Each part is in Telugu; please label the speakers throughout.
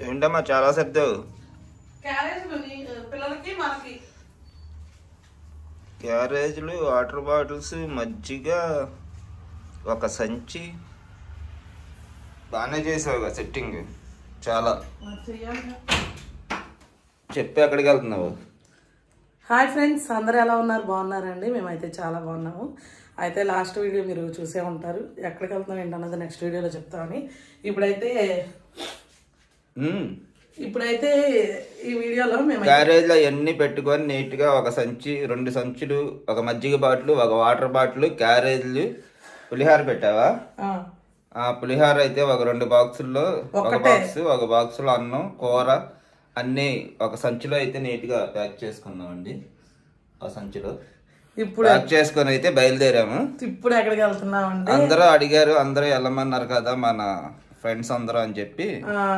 Speaker 1: ఏంటమ్మా చాలా శబ్దం? క్యారేజ్లు, వాటర్ బాటిల్స్, మజ్జిగ, ఒక సంచి. బాగానే చేసావుగా సెట్టింగ్. చాలా చెప్పి ఎక్కడికి వెళ్తున్నావు?
Speaker 2: హాయ్ ఫ్రెండ్స్, అందరూ ఎలా ఉన్నారు? బాగున్నారండి? మేమైతే చాలా బాగున్నాము. అయితే లాస్ట్ వీడియో మీరు చూసే ఉంటారు. ఎక్కడికి వెళ్తున్నాం ఏంటన్నది నెక్స్ట్ వీడియోలో చెప్తామని. ఇప్పుడైతే ఈ వీడియోలో మేము
Speaker 1: క్యారేజ్లో అన్నీ పెట్టుకొని నీట్గా ఒక సంచి, 2 సంచులు, ఒక మజ్జిగ బాటిల్, ఒక వాటర్ బాటిల్, క్యారేజ్లు, పులిహార పెట్టావా? ఆ పులిహార అయితే ఒక 2 బాక్సుల్లో, ఒక బాక్సులో అన్నం, కూర అన్నీ ఒక సంచిలో అయితే నీట్గా ప్యాక్ చేసుకున్నామండి. ఆ సంచిలో ఇప్పుడు ప్యాక్ చేసుకొని అయితే బయలుదేరాము.
Speaker 2: ఇప్పుడు ఎక్కడికి వెళ్తున్నామండి?
Speaker 1: అందరూ అడిగారు, అందరూ వెళ్ళమన్నారు కదా మన ఫ్రెండ్స్ అందరూ అని చెప్పి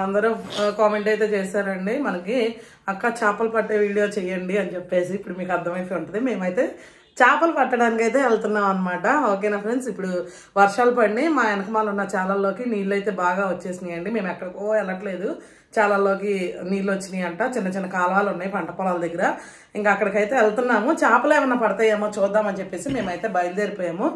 Speaker 2: అందరూ కామెంట్ అయితే చేశారండి మనకి, అక్క చేపలు పట్టే వీడియో చేయండి అని చెప్పేసి. ఇప్పుడు మీకు అర్థమైపోయి ఉంటుంది. మేమైతే చేపలు పట్టడానికి అయితే వెళ్తున్నాం అనమాట. ఓకేనా ఫ్రెండ్స్? ఇప్పుడు వర్షాలు పడి మా వెనకమాల ఉన్న చాలల్లోకి నీళ్ళు అయితే బాగా వచ్చేసినాయండి. మేము ఎక్కడికో వెళ్ళట్లేదు, చాలల్లోకి నీళ్ళు వచ్చినాయి అంట. చిన్న చిన్న కాలువలు ఉన్నాయి పంట పొలాల దగ్గర. ఇంకా అక్కడికైతే వెళ్తున్నాము. చేపలు ఏమన్నా పడతాయేమో చూద్దామని చెప్పేసి మేమైతే బయలుదేరిపోయాము.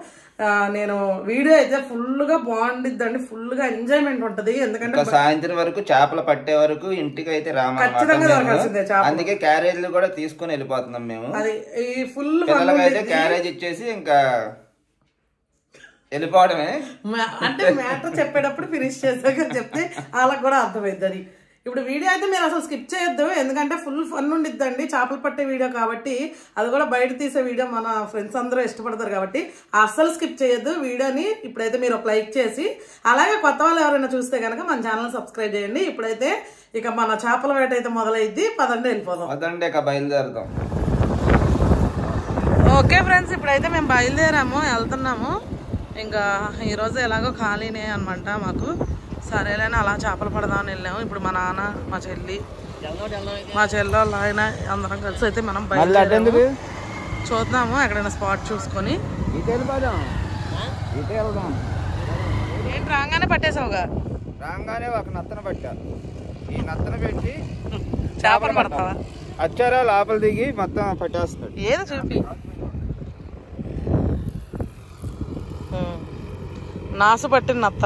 Speaker 2: నేను వీడియో అయితే ఫుల్గా బాగుండిద్దండి, ఫుల్గా ఎంజాయ్మెంట్ ఉంటది. ఎందుకంటే
Speaker 1: సాయంత్రం వరకు చేపలు పట్టే వరకు ఇంటికి అయితే
Speaker 2: ఖచ్చితంగా దొరకాల్సిందే.
Speaker 1: అందుకే క్యారేజ్లు కూడా తీసుకుని వెళ్ళిపోతున్నాం మేము.
Speaker 2: అది ఈ ఫుల్
Speaker 1: అయితే క్యారేజ్ ఇచ్చేసి ఇంకా వెళ్ళిపోవడమే.
Speaker 2: అంటే మ్యాటర్ చెప్పేటప్పుడు ఫినిష్ చేసాక చెప్తే వాళ్ళకి కూడా అర్థమైద్ది. అది ఇప్పుడు వీడియో అయితే మీరు అసలు స్కిప్ చేయొద్దు, ఎందుకంటే ఫుల్ ఫన్ ఉండిద్దండి. చేపలు పట్టే వీడియో కాబట్టి, అది కూడా బయట తీసే వీడియో మన ఫ్రెండ్స్ అందరూ ఇష్టపడతారు కాబట్టి అస్సలు స్కిప్ చేయొద్దు వీడియోని. ఇప్పుడైతే మీరు ఒక లైక్ చేసి, అలాగే కొత్త వాళ్ళు ఎవరైనా చూస్తే కనుక మన ఛానల్ సబ్స్క్రైబ్ చేయండి. ఇప్పుడైతే ఇక మన చేపల వేట అయితే మొదలైద్ది. పదండి వెళ్ళిపోదాం.
Speaker 1: పదండి ఇక బయలుదేరుదాం.
Speaker 2: ఓకే ఫ్రెండ్స్, ఇప్పుడైతే మేము బయలుదేరాము, వెళ్తున్నాము. ఇంకా ఈరోజు ఎలాగో ఖాళీనే అనమాట మాకు. సరేలేని అలా చేపలు పడదామని వెళ్ళాము. ఇప్పుడు మా నాన్న, మా చెల్లి, మా చెల్లెళ్ళు, ఆయన అందరం కలిసి అయితే మనం బయలుదేరాము. చూద్దాము ఎక్కడైనా స్పాట్ చూసుకొని. ఏంటి రాగానే పట్టేసావుగా?
Speaker 1: రాగానే ఒక నత్తన పట్టా. ఈ నత్తన పెట్టి
Speaker 2: చేపలు పడతావా?
Speaker 1: అచ్చారా లోపల దిగి మొత్తం పట్టేస్తున్నాడు.
Speaker 2: ఏదో చూపి. నాసు పట్టిన నత్త,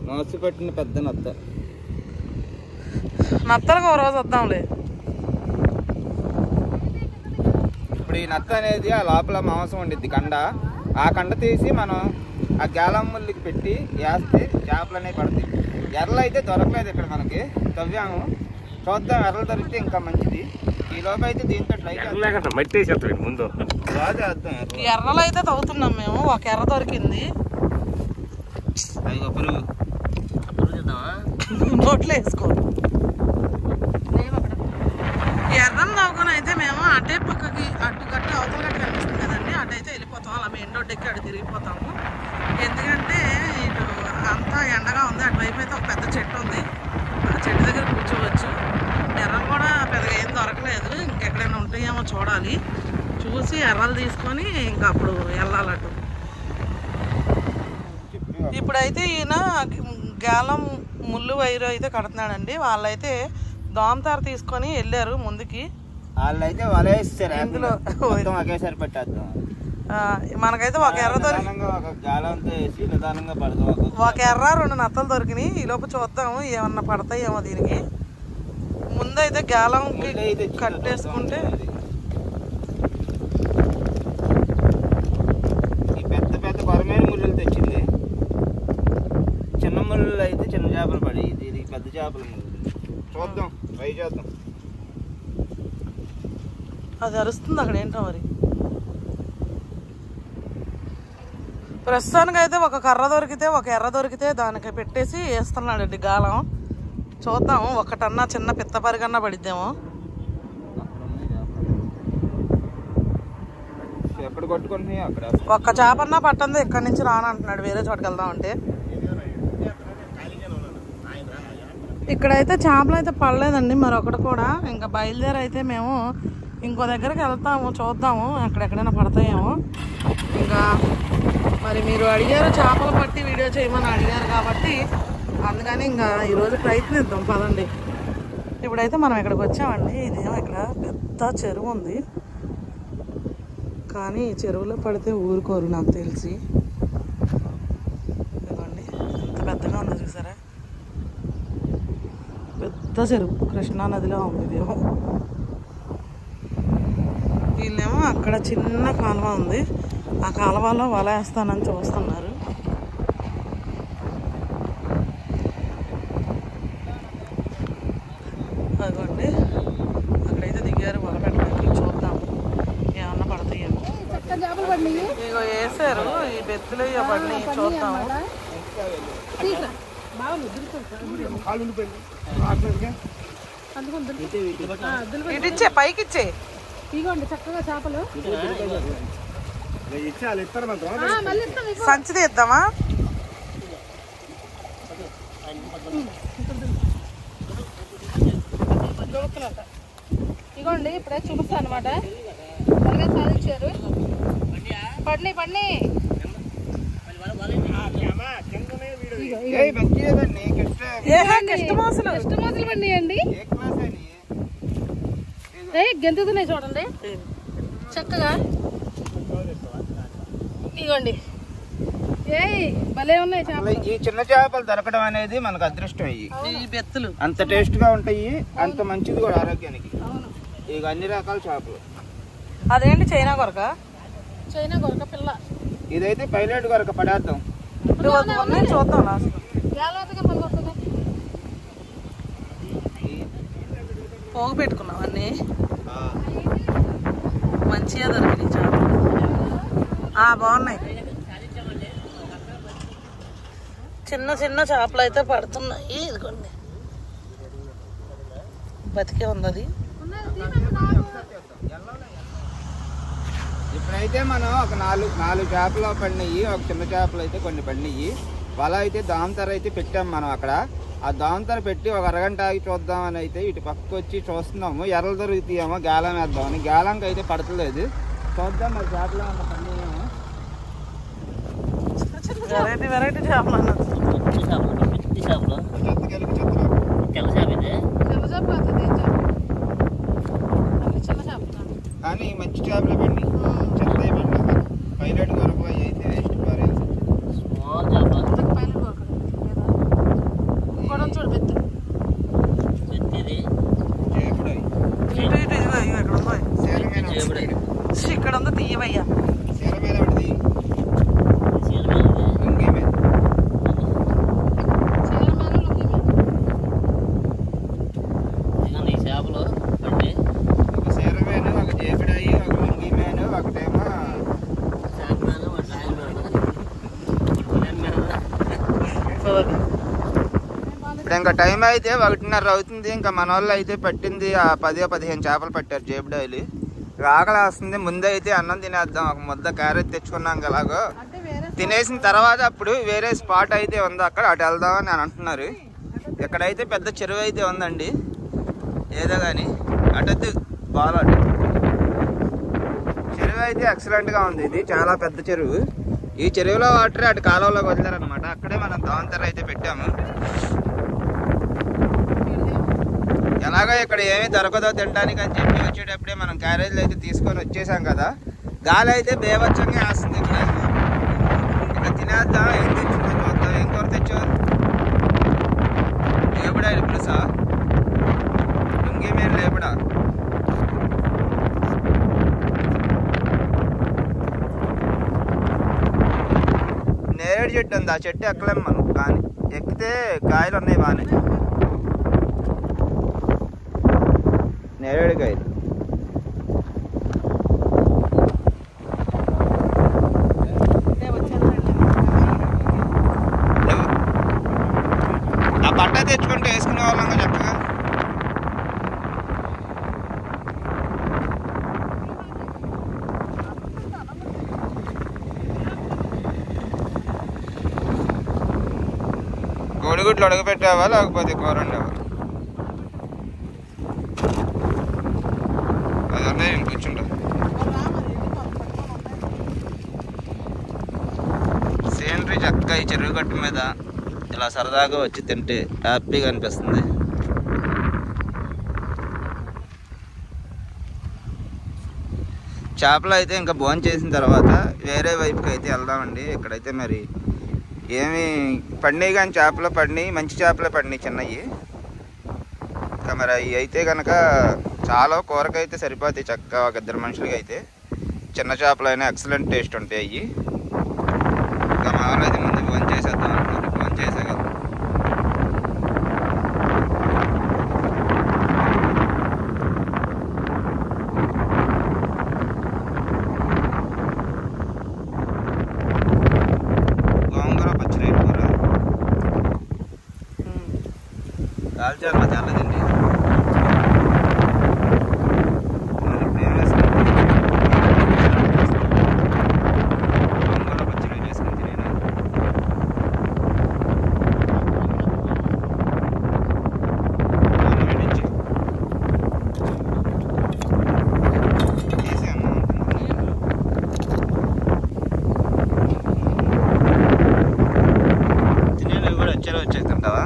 Speaker 1: నాసు పట్టిన పెద్ద నత్త.
Speaker 2: నత్తలకు ఒక రోజు వద్దాంలే.
Speaker 1: ఇప్పుడు ఈ నత్త అనేది ఆ లోపల మాంసం ఉండిద్ది, కండ. ఆ కండ తీసి మనం ఆ గాలం ముళ్ళకి పెట్టి వేస్తే చేపలు అనేవి పడతాయి. ఎర్రలు అయితే దొరకలేదు ఇక్కడ మనకి, తవ్వాము. చూద్దాం, ఎర్రలు దొరికితే ఇంకా మంచిది. ఈ లోపు అయితే దీంతో ట్రై చేద్దాం. ముందు
Speaker 2: ఎర్రలు అయితే తవ్వుతున్నాం మేము. ఒక ఎర్ర దొరికింది, నోట్లో వేసుకో. ఎర్రలు తవ్వుకొని అయితే మేము అటే పక్కకి అటు గట్టు అవతల గట్టు కనిపిస్తుంది కదండి, అటైతే వెళ్ళిపోతాం. అలా మెయిన్ రోడ్ ఎక్కి అటు తిరిగిపోతాము. ఎందుకంటే ఇటు అంతా ఎండగా ఉంది. అటువైపు అయితే ఒక పెద్ద చెట్టు ఉంది, ఆ చెట్టు దగ్గర కూర్చోవచ్చు. ఎర్రలు కూడా పెద్దగా ఏం దొరకలేదు, ఇంకెక్కడైనా ఉంటాయేమో చూడాలి. చూసి ఎర్రలు తీసుకొని ఇంకా అప్పుడు వెళ్ళాలటు. ఇప్పుడైతే ఈయన గాలం ముళ్ళు వైరు అయితే కడుతున్నాడండి. వాళ్ళైతే దోమతార తీసుకొని వెళ్ళారు ముందుకి.
Speaker 1: వాళ్ళైతే వలేస్తారు ఇందులో ఒకేసారి పెట్టేద్దాం.
Speaker 2: మనకైతే ఒక ఎర్ర దొరికి, ఒక ఎర్ర 2 నత్తలు దొరికినాయి. ఈ లోపు చూద్దాము ఏమన్నా పడతాయేమో దీనికి. ముందైతే గాలంకి కట్టేసుకుంటే
Speaker 1: పెద్ద పెద్ద కొరమైన ముళ్ళు తెచ్చింది. చిన్న ముళ్ళు అయితే చిన్న చేపలు పడి, ఇది పెద్ద చేపల ముళ్ళు. చూద్దాం, ట్రై చేద్దాం.
Speaker 2: అది అరుస్తుంది అక్కడ ఏంటో మరి. ప్రస్తుతానికి అయితే ఒక కర్ర దొరికితే, ఒక ఎర్ర దొరికితే దానికి పెట్టేసి వేస్తున్నాడండి గాలం. చూద్దాము, ఒకటన్నా చిన్న పిత్త పరిగన్నా పడిద్దేమో.
Speaker 1: ఎక్కడ కొట్టుకుంటున్నాయి అక్కడ.
Speaker 2: ఒక్క చేపన్నా పట్టంది ఇక్కడి నుంచి రానంటున్నాడు, వేరే చోటుకి వెళ్దాం అంటే. ఇక్కడైతే చేపలు అయితే పడలేదండి మరొకటి కూడా. ఇంకా బయలుదేరి అయితే మేము ఇంకో దగ్గరికి వెళ్తాము, చూద్దాము ఎక్కడెక్కడైనా పడతాయేమో. ఇంకా మరి మీరు అడిగారు చేపలు పట్టి వీడియో చేయమని అడిగారు కాబట్టి అందుకని ఇంకా ఈరోజు ప్రయత్నిద్దాం. పదండి. ఇప్పుడైతే మనం ఇక్కడికి వచ్చామండి. ఇదేమో ఇక్కడ పెద్ద చెరువు ఉంది, కానీ ఈ చెరువులో పడితే ఊరుకోరు నాకు తెలిసి. ఇదిగోండి ఎంత పెద్దగా ఉందో చూసారా, పెద్ద చెరువు, కృష్ణా నదిలో ఉంది ఇదేమో. వీళ్ళేమో అక్కడ చిన్న కాలువ ఉంది, ఆ కాలువలో వల వేస్తానని చూస్తున్నారు. అదిగోండి అక్కడైతే దిగారు వల పెట్టడానికి. చూద్దాం ఏమన్నా పడతాయేమో. ఇగో వేసారు ఈ బెత్తులు ఇక పడినాయి, చూద్దాము. ఇటు ఇచ్చే, పైకి ఇచ్చే.
Speaker 3: ఇగోండి చక్కగా చేపలు.
Speaker 2: సంచి తీద్దామా?
Speaker 3: ఇగోండి ఇప్పుడే చూపిస్తాను అనమాట. త్వరగా సాధించారు. పడినాయి పడినాయి. ఇష్టమోసలు పడినాయండి. గెంతుతున్నాయి చూడండి చక్కగా. ఇగోండి భలే ఉన్నాయి చేపలు.
Speaker 1: ఈ చిన్న చేపలు దొరకడం అనేది మనకు అదృష్టం.
Speaker 2: ఈ బెత్తులు
Speaker 1: అంత టేస్ట్ గా ఉంటాయి, అంత మంచిది కూడా ఆరోగ్యానికి. ఇక అన్ని రకాల చేపలు.
Speaker 2: అదేంటి చైనా కొరక?
Speaker 3: చైనా కొరక పిల్ల.
Speaker 1: ఇదైతే పైలట్ కొరక పడేద్దాం.
Speaker 2: చూద్దాం లాస్ట్. పోగు పెట్టుకున్నాం అన్ని మంచిగా దొరికినాయి చేపలు. బాగున్నాయి. చిన్న చిన్న చేపలు అయితే పడుతున్నాయి. ఇదిగోండి బతికే ఉంది అది.
Speaker 1: ఇప్పుడైతే మనం ఒక నాలుగు చేపలు పడినాయి, ఒక చిన్న చేపలు అయితే కొన్ని పడినాయి. వల అయితే దాంతర అయితే పెట్టాం మనం అక్కడ. ఆ దాంతర పెట్టి ఒక అరగంట ఆగి చూద్దామని అయితే ఇటు పక్కకు వచ్చి చూస్తున్నాము. ఎర్రలు దొరుకుతాయేమో గాలం వేద్దామని. గాలంకి అయితే పడతలేదు. చూద్దాం మరి చేపలు ఏమన్నా పడినాయేమో.
Speaker 2: వెరైటీ వెరైటీ చేపలు అన్నది.
Speaker 1: కానీ మంచి చేపలు పండి చెత్త పండి. పైలట్ కొరకు అయితే వేస్ట్ పారేసి
Speaker 2: ఇక్కడ ఉందో తీయవయ్యా. ఇంకా టైం అయితే 1:30 అవుతుంది. ఇంకా మన వాళ్ళు అయితే పట్టింది 10-15 చేపలు పట్టారు జేబుడాయిలు. ఆకలి వస్తుంది. ముందే అయితే అన్నం తినేద్దాం. ఒక ముద్ద క్యారెట్ తెచ్చుకున్నాం ఎలాగో. తినేసిన తర్వాత అప్పుడు వేరే స్పాట్ అయితే ఉంది, అక్కడ అటు వెళ్దామని అని అంటున్నారు. ఇక్కడైతే పెద్ద చెరువు అయితే ఉందండి. ఏదో కానీ అటైతే బాగా చెరువు అయితే ఎక్సలెంట్గా ఉంది. ఇది చాలా పెద్ద చెరువు. ఈ చెరువులో వాటర్ అటు కాలువలోకి వదిలేరనమాట. అక్కడే మనం దాంతర అయితే పెట్టాము. ఎలాగో ఇక్కడ ఏమీ దొరకదో తినడానికి అని చెప్పి వచ్చేటప్పుడే మనం క్యారేజ్లు అయితే తీసుకొని వచ్చేసాం కదా. గాలి అయితే బేవచ్చంగా వేస్తుంది. ఇక్కడ తినేద్దాం. ఏం తెచ్చుకో చూద్దాం. ఏం కూర తెచ్చావు? లేబడా పులుసా? లుంగి మీరు లేబడా? నేరేడు చెట్టు ఉంది. ఆ చెట్టు ఎక్కలేము మనం, కానీ ఎక్కితే కాయలు ఉన్నాయి బాగానే. నేరేడు కాయలు. ఆ బట్ట తెచ్చుకుంటే వేసుకునే వాళ్ళంగా చక్కగా. కోడిగుడ్లు ఉడకపెట్టావా లేకపోతే కూర వండావా? అది అన్నీ నేను కూర్చుంటా. సీనరీ చక్కగా ఈ చెరువు గట్టు మీద ఇలా సరదాగా వచ్చి తింటే హ్యాపీగా అనిపిస్తుంది.
Speaker 1: చేపలు అయితే ఇంకా భోజనం చేసిన తర్వాత వేరే వైపుకి అయితే వెళ్దామండి. ఇక్కడైతే మరి ఏమి పడినాయి కానీ చేపలు పడినాయి, మంచి చేపలే పడినాయి చిన్నవి. ఇంకా మరి అవి అయితే కనుక చాలా కూరకైతే సరిపోతాయి చక్కగా ఒక ఇద్దరు మనుషులకి అయితే. చిన్న చేపలు అయినా ఎక్సలెంట్ టేస్ట్ ఉంటాయి అవి. ఇంకా మా వాళ్ళు అయితే ముందు భోజనం చేసేద్దాం అనుకుంటున్నారు. భోజనం చేసే కదా గోంగూర పచ్చడి కూర కాల్చారు మా తెల్లదండి. వచ్చేస్తుంటావా?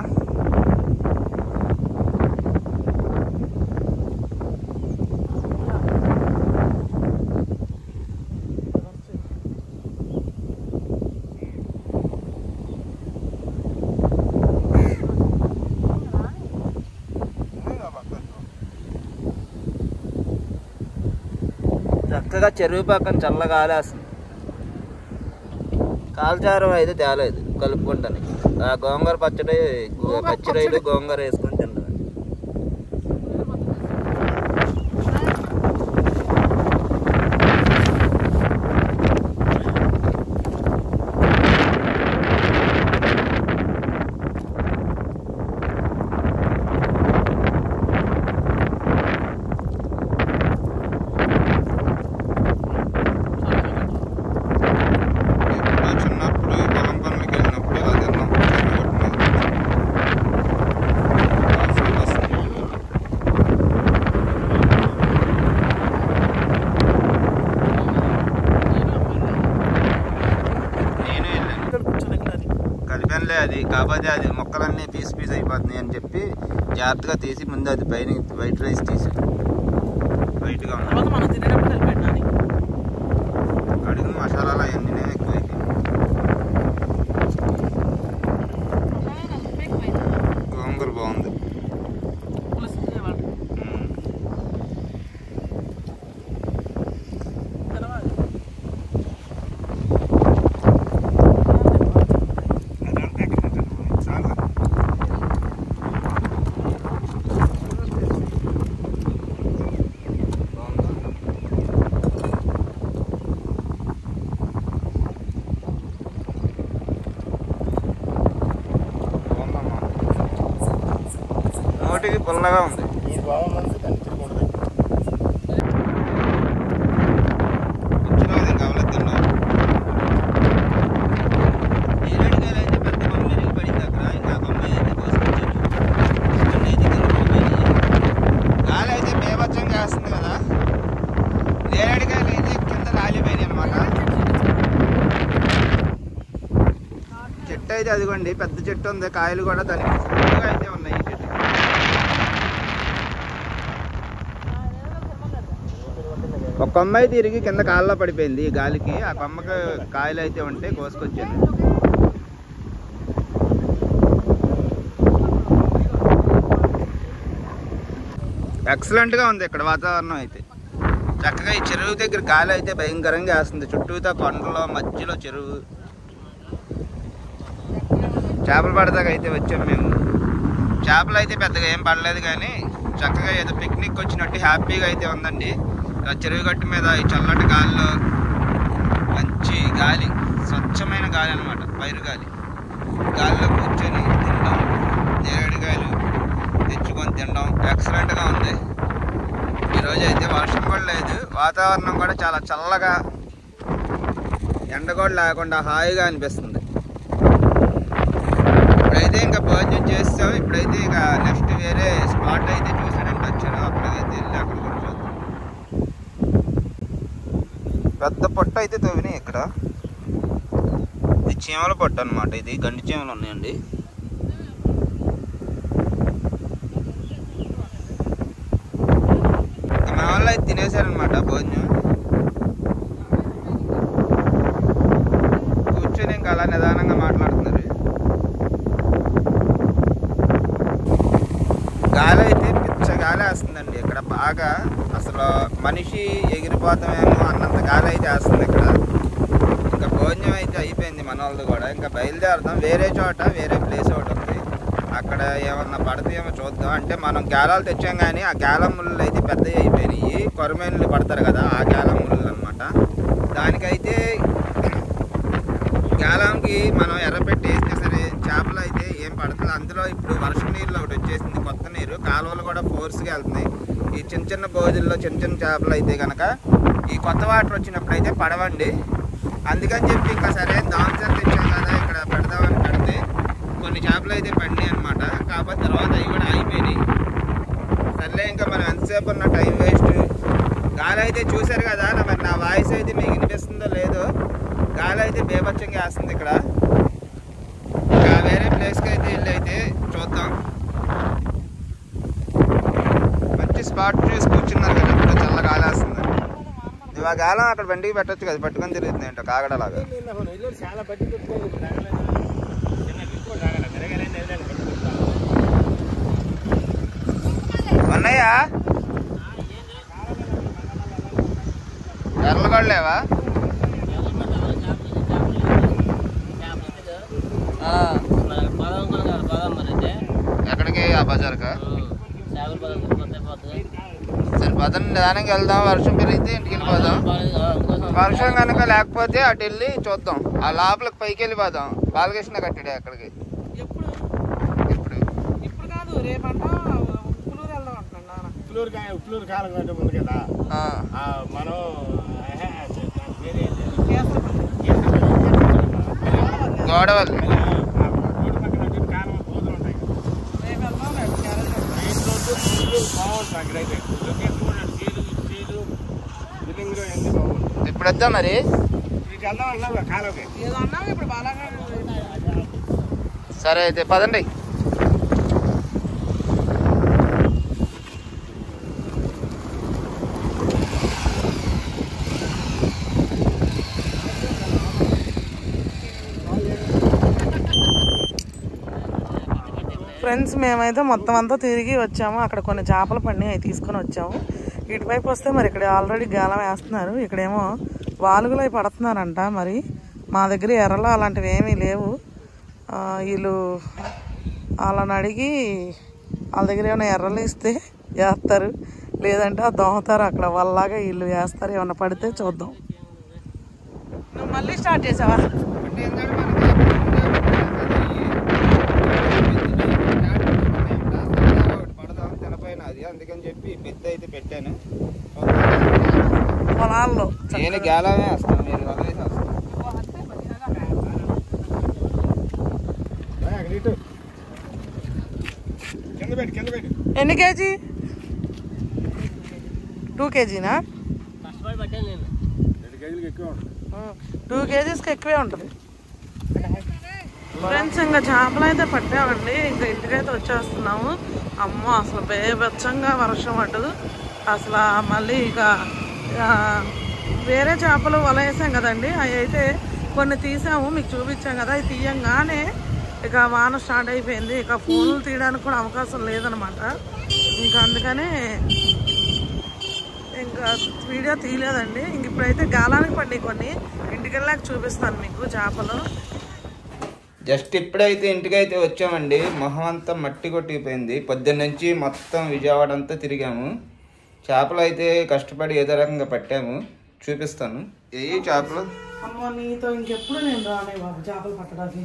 Speaker 1: చక్కగా చెరువు పక్కన చల్లగా ఆలేస్తుంది. కాల్చారం అయితే తేలేదు కలుపుకుంటాను. ఆ గోంగూర పచ్చడి పచ్చిరైలు గోంగూర వేసుకొని తింటాను. కలిపానులే అది, కాకపోతే అది మొక్కలన్నీ పీస్ పీస్ అయిపోతున్నాయి అని చెప్పి జాగ్రత్తగా తీసి ముందు అది పైన వైట్ రైస్ తీసి వైట్గా అడిగిన మసాలాలు అవన్నీ ఎక్కువ గోంగూర బాగుంది. నోటికి పుల్లగా ఉంది. గాలి అయితే బేభత్సంగా వేస్తుంది కదా. నేరేడుకాయలు అయితే కింద రాలిపోయినాయి అనమాట. చెట్టు అయితే అదిగోండి పెద్ద చెట్టు ఉంది, కాయలు కూడా దానికి ఫుల్గా అయితే ఉన్నాయి. ఒక కొమ్మ అయితే తిరిగి కింద కాళ్ళలో పడిపోయింది ఈ గాలికి. ఆ కొమ్మకి కాయలు అయితే ఉంటే కోసుకొచ్చాను. ఎక్సలెంట్గా ఉంది ఇక్కడ వాతావరణం అయితే. చక్కగా ఈ చెరువు దగ్గర గాలి అయితే భయంకరంగా వేస్తుంది. చుట్టూతో కొండలో మధ్యలో చెరువు. చేపలు పడదాకా అయితే వచ్చాము మేము. చేపలు అయితే పెద్దగా ఏం పడలేదు కానీ చక్కగా ఏదో పిక్నిక్ వచ్చినట్టు హ్యాపీగా అయితే ఉందండి. చెరువు గట్టు మీద ఈ చల్లటి గాలిలో మంచి గాలి, స్వచ్ఛమైన గాలి అనమాట, పైరు గాలి. గాలిలో కూర్చొని తినడం, నేరేడుకాయలు తెచ్చుకొని తినడం ఎక్సలెంట్గా ఉంది. ఈరోజు అయితే వర్షం కూడా లేదు, వాతావరణం కూడా చాలా చల్లగా, ఎండ కూడా లేకుండా హాయిగా అనిపిస్తుంది. ఇప్పుడైతే ఇంకా భోజనం చేస్తాం. ఇప్పుడైతే ఇక నెక్స్ట్ వేరే స్పాట్ అయితే చూసాడంటే వచ్చాను, అక్కడికైతే వెళ్ళి అక్కడ కూడా చూద్దాం. పెద్ద పొట్టు అయితే తవ్వినాయి ఇక్కడ. ఇది చీమల పొట్టు అనమాట. ఇది గండి చీమలు ఉన్నాయండి. మా వాళ్ళు అయితే తినేసారనమాట భోజనం. గాలి అయితే పిచ్చ గాలి వేస్తుందండి ఇక్కడ బాగా. అసలు మనిషి ఎగిరిపోతామేమో అన్నంత గాలి అయితే వేస్తుంది ఇక్కడ. ఇంకా భోజనం అయితే అయిపోయింది మన వాళ్ళది కూడా. ఇంకా బయలుదేరుతాం. వేరే చోట వేరే ప్లేస్ ఒకటి ఉంది, అక్కడ ఏమన్నా పడతాయేమో చూద్దాం. అంటే మనం గాలాలు తెచ్చాం కానీ ఆ గాలం ముళ్ళు అయితే పెద్దవి అయిపోయినాయి. కొరమేళ్ళు పడతారు కదా, ఆ గాలం ముళ్ళు అనమాట. దానికైతే గాలంకి మనం ఎర్రపెట్టి వేసినా సరే చేపలు అయితే ఏం పడుతుంది. అందులో ఇప్పుడు వర్షం నీళ్ళు ఒకటి వచ్చేసింది, కొత్త నీరు. కాలువలు కూడా ఫోర్స్గా వెళ్తున్నాయి. ఈ చిన్న చిన్న బోజుల్లో చిన్న చిన్న చేపలు అయితే కనుక ఈ కొత్త వాటర్ వచ్చినప్పుడు అయితే పడవండి. అందుకని చెప్పి ఇంకా సరే దాంసర్ తెచ్చాం కదా ఇక్కడ పెడదామని పెడితే కొన్ని చేపలు అయితే పడినాయి అనమాట. కాకపోతే తర్వాత అవి కూడా అయిపోయినాయి. సర్లే ఇంకా మనం ఎంతసేపు ఉన్న టైం వేస్ట్. గాలి అయితే చూశారు కదా, మరి నా వాయిస్ అయితే మీకు వినిపిస్తుందో లేదో. గాలి అయితే బేభత్సంగా వేస్తుంది ఇక్కడ. ఇంకా వేరే ప్లేస్కి అయితే వెళ్ళి అయితే చూద్దాం. మంచి స్పాట్ చూసి కూర్చున్నారు కదా, ఇప్పుడు చల్ల గాలి వేస్తుంది. ఇవా గాలం అక్కడ బండికి పెట్టచ్చు కదా, పట్టుకొని తిరుగుతుంది ఏంటో కాగడలాగా. ఉన్నాయా ఎర్రలు కూడా లేవా? ఎక్కడికి? ఆ బజార్కా? సరే పదండి, నిదానంగా వెళ్దాం. వర్షం పెరిగితే ఇంటికి వెళ్ళిపోదాం. వర్షం కనుక లేకపోతే అటు వెళ్ళి చూద్దాం. ఆ లోపలికి పైకి వెళ్ళిపోదాం. బాలకృష్ణ కట్టాడే అక్కడికి.
Speaker 2: ఇప్పుడు కాదు, రేపంట ఉప్పులూరు వెళ్దాం అంటున్నాను.
Speaker 4: ఉప్పులూరు కాలం కంటే ముందు కదా మనం
Speaker 1: గోడవల్లి ఇప్పుడు వద్దాం మరి. సరే అయితే పదండి.
Speaker 2: ఫ్రెండ్స్ మేమైతే మొత్తం అంతా తిరిగి వచ్చాము. అక్కడ కొన్ని చేపలు పడినాయి, అవి తీసుకొని వచ్చాము. ఇటువైపు వస్తే మరి ఇక్కడ ఆల్రెడీ గాలం వేస్తున్నారు. ఇక్కడేమో వాలుగులు అవి పడుతున్నారంట. మరి మా దగ్గర ఎర్రలు అలాంటివి ఏమీ లేవు. వీళ్ళు వాళ్ళని అడిగి వాళ్ళ దగ్గర ఏమైనా ఎర్రలు ఇస్తే వేస్తారు, లేదంటే ఆ దోమతారు అక్కడ వాళ్ళలాగా వీళ్ళు వేస్తారు. ఏమన్నా పడితే చూద్దాం. నువ్వు మళ్ళీ స్టార్ట్ చేసావా?
Speaker 1: అందుకని చెప్పి పెద్ద అయితే పెట్టాను.
Speaker 2: పొలాల్లో
Speaker 1: నేను గేలమే వేస్తాను, మీరు వదిలేసి వస్తాను.
Speaker 2: ఎన్ని కేజీ? 2 కేజీనా? 2 కేజీస్కి ఎక్కువే ఉంటుంది. ఫ్రెండ్స్ ఇంకా చేపలు అయితే పట్టామండి. ఇంకా ఇంటికైతే వచ్చేస్తున్నాము. అమ్మో అసలు బేభత్సంగా వర్షం అటు. అసలు మళ్ళీ ఇక వేరే చేపలు వల వేసాం కదండి, అవి అయితే కొన్ని తీసాము, మీకు చూపించాం కదా. అవి తీయంగానే ఇక వాన స్టార్ట్ అయిపోయింది. ఇక ఫోన్లు తీయడానికి కూడా అవకాశం లేదనమాట. ఇంకా అందుకనే ఇంకా వీడియో తీయలేదండి. ఇంక ఇప్పుడైతే గాలానికి పడి కొన్ని ఇంటికి వెళ్ళాక చూపిస్తాను మీకు చేపలు.
Speaker 1: జస్ట్ ఇప్పుడైతే ఇంటికైతే వచ్చామండి. మొహం అంతా మట్టి కొట్టిపోయింది. పొద్దున్న నుంచి మొత్తం విజయవాడ అంతా తిరిగాము. చేపలు అయితే కష్టపడి ఏదో రకంగా పట్టాము, చూపిస్తాను. ఏ చేపలు?
Speaker 2: అమ్మ నీతో ఇంకెప్పుడు నేను రానే బాబు చేపలు పట్టడానికి.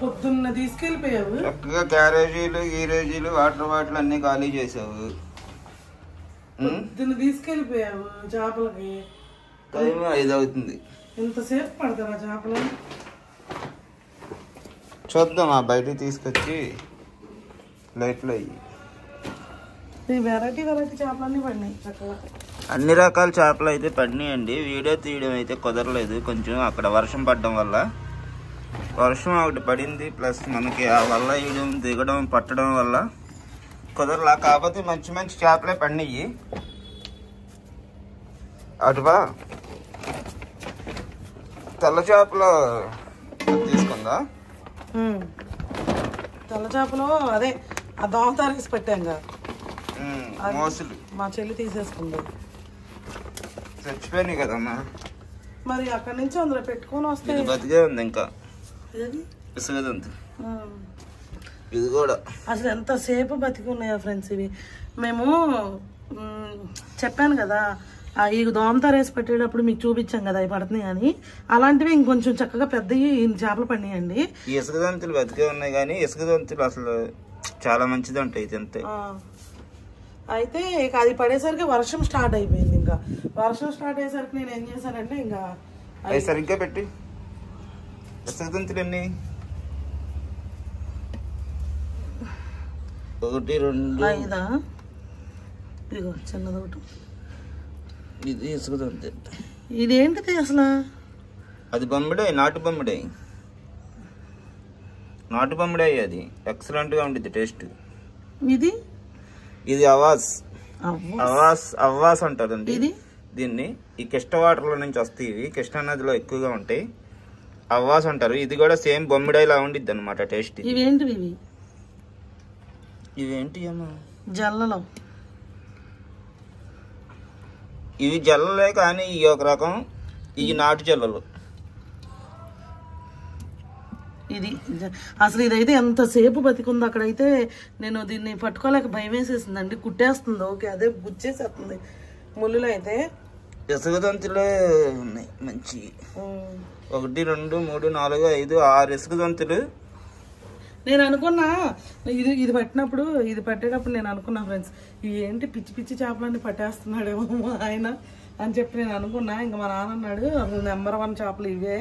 Speaker 2: పొద్దున్న తీసుకెళ్ళిపోయావు.
Speaker 1: చక్కగా క్యారేజీలు గీరేజీలు వాటర్ బాటిల్ అన్ని ఖాళీ చేసావు.
Speaker 2: పొద్దున్న తీసుకెళ్ళిపోయావు చేపలకి.
Speaker 1: టైం 5 అవుతుంది.
Speaker 2: ఎంతసేపు పడతారా చేపలు?
Speaker 1: చూద్దాం, ఆ బయటకు తీసుకొచ్చి లైట్లు అయ్యి.
Speaker 2: వెరైటీ వెరైటీ చేపలన్నీ పడినాయి చక్కగా.
Speaker 1: అన్ని రకాల చేపలు అయితే పడినాయండి. వీడియో తీయడం అయితే కుదరలేదు, కొంచెం అక్కడ వర్షం పడడం వల్ల. వర్షం ఒకటి పడింది, ప్లస్ మనకి ఆ వల్ల వేయడం దిగడం పట్టడం వల్ల కుదరలా. కాకపోతే మంచి మంచి చేపలే పడినాయి. అటువా తెల్ల చేపలు తీసుకుందా?
Speaker 2: తెల్ల చేపలు అదే ఆ దోమతారేసి పెట్టాంగా
Speaker 1: మోసులు
Speaker 2: మా చెల్లి తీసేసుకుంది.
Speaker 1: చచ్చిపోయినాయి కదమ్మా.
Speaker 2: మరి అక్కడి నుంచి అందులో పెట్టుకొని వస్తే
Speaker 1: బతికే ఉంది ఇంకా. ఇసుగదంత ఇది కూడా
Speaker 2: అసలు ఎంతసేపు బతికి ఉన్నాయో ఫ్రెండ్స్ ఇవి. మేము చెప్పాను కదా ఈ దోమతారేసి పెట్టేటప్పుడు మీకు చూపించాం కదా అవి పడుతున్నాయి అని, అలాంటివి ఇంకొంచెం చక్కగా పెద్దవి చేపలు పడినాయండి.
Speaker 1: ఈ ఇసుకదంతులు బతికే ఉన్నాయి కానీ ఇసుకదంతులు అసలు చాలా మంచిది ఉంటాయి తింటే.
Speaker 2: అయితే ఇక అది పడేసరికి వర్షం స్టార్ట్ అయిపోయింది. ఇంకా వర్షం స్టార్ట్ అయ్యేసరికి నేను ఏం చేశానంటే ఇంకా
Speaker 1: అవి సరిగ్గా పెట్టి ఇసుకదంతులు ఎన్ని 1 2
Speaker 2: 5 ఇదిగో చిన్నది ఒకటి.
Speaker 1: ఇది ఇసుకదంతి.
Speaker 2: ఇదేంటిది అసలు?
Speaker 1: అది బొమ్మిడాయి, నాటు బొమ్మిడాయి. నాటు బొమ్మిడాయి. అది ఎక్సలెంట్ గా ఉంటుంది టేస్ట్. ఇది అవాస్ అవాస్ అంటారండి దీన్ని. ఈ కిష్ట వాటర్ లో నుంచి వస్తాయి ఇవి, కృష్ణా నదిలో ఎక్కువగా ఉంటాయి. అవాస్ అంటారు. ఇది కూడా సేమ్ బొమ్మిడాయి లా ఉండిద్ది అనమాట టేస్ట్. ఇవేంటి అమ్మా?
Speaker 2: జల్లలో.
Speaker 1: ఇవి జల్లలే కానీ ఇవి ఒక రకం. ఇవి నాటు జల్లలు.
Speaker 2: ఇది అసలు ఇదైతే ఎంతసేపు బతికుందో అక్కడైతే. నేను దీన్ని పట్టుకోలేక భయం వేసేసిందండి. కుట్టేస్తుంది. ఓకే అదే గుచ్చేసేస్తుంది ముళ్ళులో. అయితే
Speaker 1: ఇసుకదంతులే ఉన్నాయి మంచి. 1 2 3 4 5 6 ఇసుకదంతులు.
Speaker 2: నేను అనుకున్నా ఇది పట్టినప్పుడు, ఇది పట్టేటప్పుడు నేను అనుకున్నా ఫ్రెండ్స్, ఏంటి పిచ్చి పిచ్చి చేపలన్నీ పట్టేస్తున్నాడేమో ఆయన అని చెప్పి నేను అనుకున్నా. ఇంకా మా నాన్న అన్నాడు అసలు నెంబర్ 1 చేపలు ఇవే,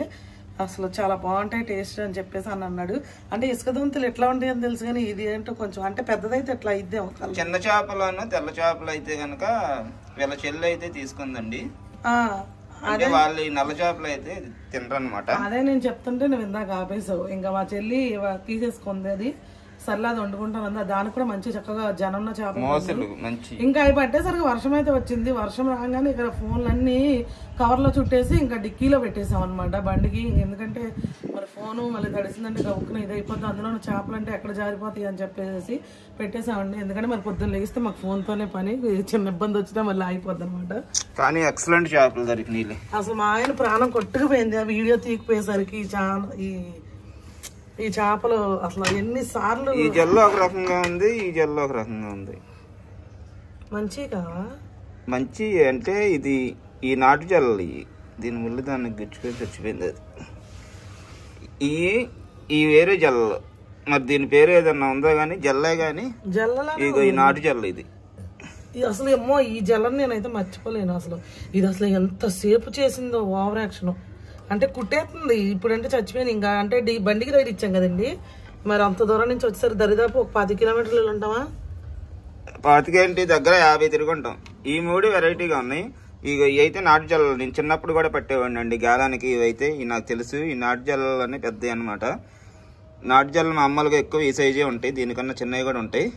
Speaker 2: అసలు చాలా బాగుంటాయి టేస్ట్ అని చెప్పేసి అని అన్నాడు. అంటే ఇసుక దొంతులు ఎట్లా ఉంటాయి అని తెలుసు కానీ ఇది ఏంటో కొంచెం అంటే పెద్దదైతే ఎట్లా ఇద్దే.
Speaker 1: చిన్న చేపలను తెల్ల చేపలు అయితే కనుక వీళ్ళ చెల్లి అయితే తీసుకుందండి. అంటే వాళ్ళు ఈ నల్ల చేపలు అయితే తినరు అనమాట.
Speaker 2: అదే నేను చెప్తుంటే నువ్వు ఇందాక ఆపేసావు. ఇంకా మా చెల్లి తీసేసుకుంది. అది సర్లే అది వండుకుంటాను. దానికి కూడా మంచి చక్కగా జనన్న చేపలు
Speaker 1: మంచి.
Speaker 2: ఇంకా అవి పట్టేసరికి వర్షం అయితే వచ్చింది. వర్షం రాగానే ఇక్కడ ఫోన్లన్నీ కవర్లో చుట్టేసి ఇంకా డిక్కీలో పెట్టేసాం అనమాట బండికి. ఎందుకంటే మరి ఫోను మళ్ళీ తడిసిందంటే గవుక్కున ఇది అయిపోతుంది, అందులో చేపలు అంటే ఎక్కడ జారిపోతాయి అని చెప్పేసి పెట్టేసామండి. ఎందుకంటే మరి పొద్దున్న లేస్తే మాకు ఫోన్తోనే పని, చిన్న ఇబ్బంది వచ్చినా మళ్ళీ ఆగిపోద్ది అనమాట.
Speaker 1: కానీ ఎక్సలెంట్ చేపలు దొరికినాయి.
Speaker 2: అసలు మా ఆయన ప్రాణం కొట్టుకుపోయింది ఆ వీడియో తీగిపోయేసరికి. ఈ చేపలు అసలు ఎన్నిసార్లు.
Speaker 1: ఈ జల్లు ఒక రకంగా ఉంది, ఈ జల్లు ఒక రకంగా ఉంది.
Speaker 2: మంచిగా
Speaker 1: మంచి అంటే ఇది ఈ నాటు జల్లు. దీని ముళ్ళు దానికి గుచ్చుకొని చచ్చిపోయింది. అది ఈ వేరే జల్లు. మరి దీని పేరు ఏదన్నా ఉందో గానీ జల్లే గానీ ఇగో ఈ నాటు జల్లు. ఇది
Speaker 2: అసలు ఏమో ఈ జల్లని నేనైతే మర్చిపోలేను. అసలు ఇది అసలు ఎంతసేపు చేసిందో ఓవర్ యాక్షన్. అంటే కుట్టేస్తుంది ఇప్పుడంటే చచ్చిపోయింది. ఇంకా అంటే బండికి దగ్గర ఇచ్చాం కదండి, మరి అంత దూరం నుంచి వచ్చేసరికి దరిదాపు ఒక 10 కిలోమీటర్లు ఉంటామా.
Speaker 1: 25 ఏంటి దగ్గర 50 తిరుగుంటాం. ఈ 3 వెరైటీగా ఉన్నాయి. ఇక ఇవి అయితే నాటు జల్లలు. నేను చిన్నప్పుడు కూడా పట్టేవాడిని అండి గాలానికి. ఇవైతే నాకు తెలుసు. ఈ నాటు జల్లలు అన్నీ పెద్దవి అనమాట. నాటు జల్లలు మామూలుగా ఎక్కువ ఈ సైజే ఉంటాయి, దీనికన్నా చిన్నవి కూడా ఉంటాయి.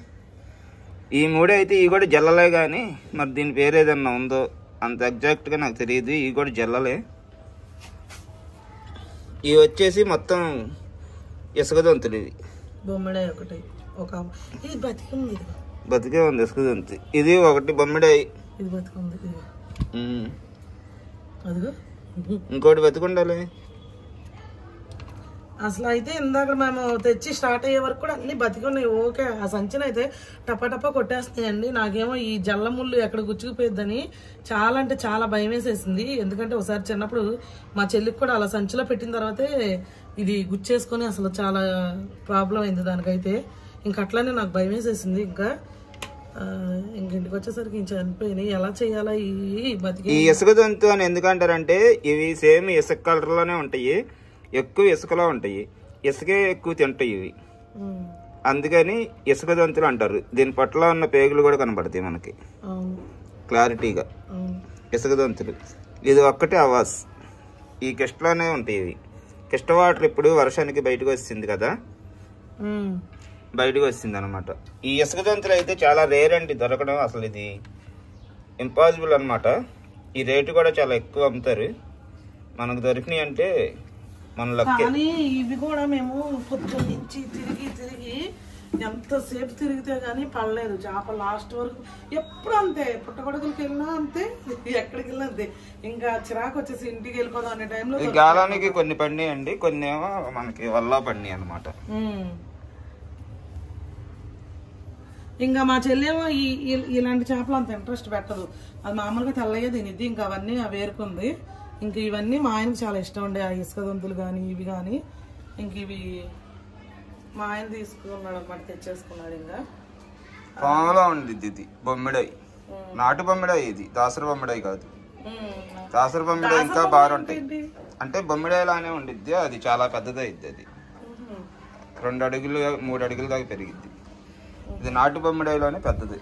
Speaker 1: ఈ 3 అయితే ఇవి కూడా జల్లలే కానీ మరి దీని పేరు ఏదన్నా ఉందో అంత ఎగ్జాక్ట్గా నాకు తెలియదు. ఇవి కూడా జల్లలే. ఇవి వచ్చేసి మొత్తం ఇసుకదొంతులు. ఇవి
Speaker 2: బొమ్మిడాయి ఒకటి. ఇది బతికుంది,
Speaker 1: బతికే ఉంది ఇసుకదొంతి. ఇది ఒకటి బొమ్మిడాయి.
Speaker 2: ఇది బతికుంది. అదిగో
Speaker 1: ఇంకోటి బతికుండాలి.
Speaker 2: అసలు అయితే ఇందాక మేము తెచ్చి స్టార్ట్ అయ్యే వరకు కూడా అన్ని బతికి ఉన్నాయి. ఓకే ఆ సంచిన అయితే టపా కొట్టేస్తాయండి. నాకేమో ఈ జల్ల ముళ్ళు ఎక్కడ గుచ్చుకుపోయిద్దని చాలా అంటే చాలా భయం వేసేసింది. ఎందుకంటే ఒకసారి చిన్నప్పుడు మా చెల్లికి కూడా అలా సంచిలో పెట్టిన తర్వాతే ఇది గుచ్చేసుకొని అసలు చాలా ప్రాబ్లం అయింది దానికైతే. ఇంక అట్లానే నాకు భయం వేసేసింది. ఇంకా ఇంటికి వచ్చేసరికి ఇంక చనిపోయినాయి. ఎలా చేయాలా ఈ బతికి.
Speaker 1: ఈ ఇసుక దొంతు అని ఎందుకంటారంటే ఇవి సేమ్ ఇసుక కలర్ లోనే ఉంటాయి, ఎక్కువ ఇసుకలో ఉంటాయి, ఇసుకే ఎక్కువ తింటాయి ఇవి. అందుకని ఇసుక దొంతులు అంటారు. దీని పట్ల ఉన్న పేగులు కూడా కనబడతాయి మనకి క్లారిటీగా. ఇసుక దొంతులు ఇది ఒక్కటే అవాస్. ఈ కిష్టలోనే ఉంటాయి ఇవి. కిష్ట వాటర్ ఇప్పుడు వర్షానికి బయటకు వచ్చింది కదా, బయటకు వచ్చింది అనమాట. ఈ ఇసుక దొంతులు అయితే చాలా రేర్ అండి దొరకడం. అసలు ఇది ఇంపాసిబుల్ అనమాట. ఈ రేటు కూడా చాలా ఎక్కువ అమ్ముతారు. మనకు దొరికినాయి అంటే మన లక్.
Speaker 2: కానీ ఇవి కూడా మేము పొద్దున్న నుంచి తిరిగి ఎంతసేపు తిరిగితే గానీ పడలేదు చేప లాస్ట్ వరకు. ఎప్పుడు అంతే, పుట్టగొడుగులకి వెళ్ళినా అంతే, ఎక్కడికి వెళ్ళినా అంతే. ఇంకా చిరాకు వచ్చేసి ఇంటికి వెళ్ళిపోదాం అనే టైంలో
Speaker 1: గాలానికి కొన్ని పడినాయండి, కొన్ని ఏమో మనకి వల్ల పడినాయి అనమాట.
Speaker 2: ఇంకా మా చెల్లేమో ఇలాంటి చేపలు అంత ఇంట్రెస్ట్ పెట్టదు. అది మామూలుగా తెల్లయ్యే తినిద్ది. ఇంకా అవన్నీ వేరుకుంది. ఇంక ఇవన్నీ మా ఆయనకు చాలా ఇష్టం ఉండే, ఆ ఇసుక దొంతులు కానీ ఇవి కానీ. ఇంక ఇవి మా ఆయన తీసుకున్నాడు అనమాట, తెచ్చేసుకున్నాడు. ఇంకా
Speaker 1: పాములా ఉండిద్ది ఇది బొమ్మిడాయి, నాటు బొమ్మిడాయి. ఇది దాసర బొమ్మిడాయి కాదు. దాసర బొమ్మిడాయి ఇంకా బాగుంటాయి. అంటే బొమ్మిడాయిలానే ఉండిద్ది, అది చాలా పెద్దదైద్ది. అది 2 అడుగులు 3 అడుగుల దాకా పెరిగిద్ది. ఇది నాటు బొమ్మిడాయిలోనే పెద్దది.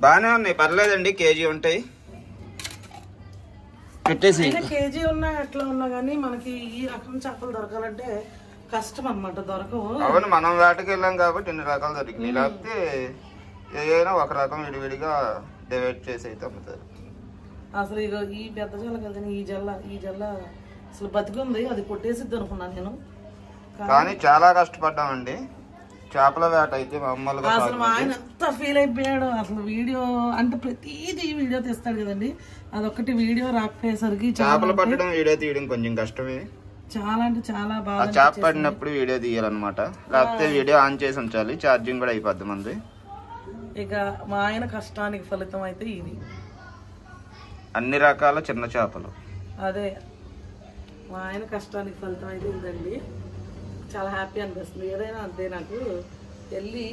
Speaker 1: బాగానే ఉన్నాయి, పర్లేదండి. కేజీ ఉంటాయి. పెట్టేసి
Speaker 2: కేజీ ఉన్నా ఎట్లా ఉన్నా గానీ మనకి ఈ రకం చేపలు దొరకాలంటే కష్టం అనమాట, దొరకవు.
Speaker 1: అవును, మనం వేటకి వెళ్ళాం కాబట్టి ఇన్ని రకాలు దొరికినాయి. లేకపోతే ఏదైనా ఒక రకం విడివిడిగా డివైడ్ చేసి అయితే అమ్ముతారు.
Speaker 2: అసలు ఇక ఈ పెద్ద జల్ల కదా, ఈ జల్ల అసలు బతికుంది, అది కొట్టేసిద్ది అనుకున్నాను నేను.
Speaker 1: కానీ చాలా కష్టపడ్డామండి చేపల వేట అయితే. మామూలుగా
Speaker 2: అసలు మా ఆయన ఎంత ఫీల్ అయిపోయాడు. అసలు వీడియో అంటే ప్రతిదీ వీడియో తీస్తాడు కదండి, అదొక్కటి వీడియో రాకపోయేసరికి
Speaker 1: చేపలు పట్టడం వీడియో తీయడం కొంచెం కష్టమే.
Speaker 2: చాలా అంటే చాలా బాగా.
Speaker 1: చేప పడినప్పుడు వీడియో తీయాలన్నమాట, లేకపోతే వీడియో ఆన్ చేసి ఉంచాలి. ఛార్జింగ్ కూడా అయిపోద్ది మంది.
Speaker 2: ఇక మా ఆయన కష్టానికి ఫలితం అయితే ఇది.
Speaker 1: అన్ని రకాల చిన్న చేపలు.
Speaker 2: అదే మా ఆయన కష్టానికి ఫలితం అయితే ఇదండి. చాలా హ్యాపీ అనిపిస్తుంది. ఏదైనా అంతే, నాకు వెళ్ళి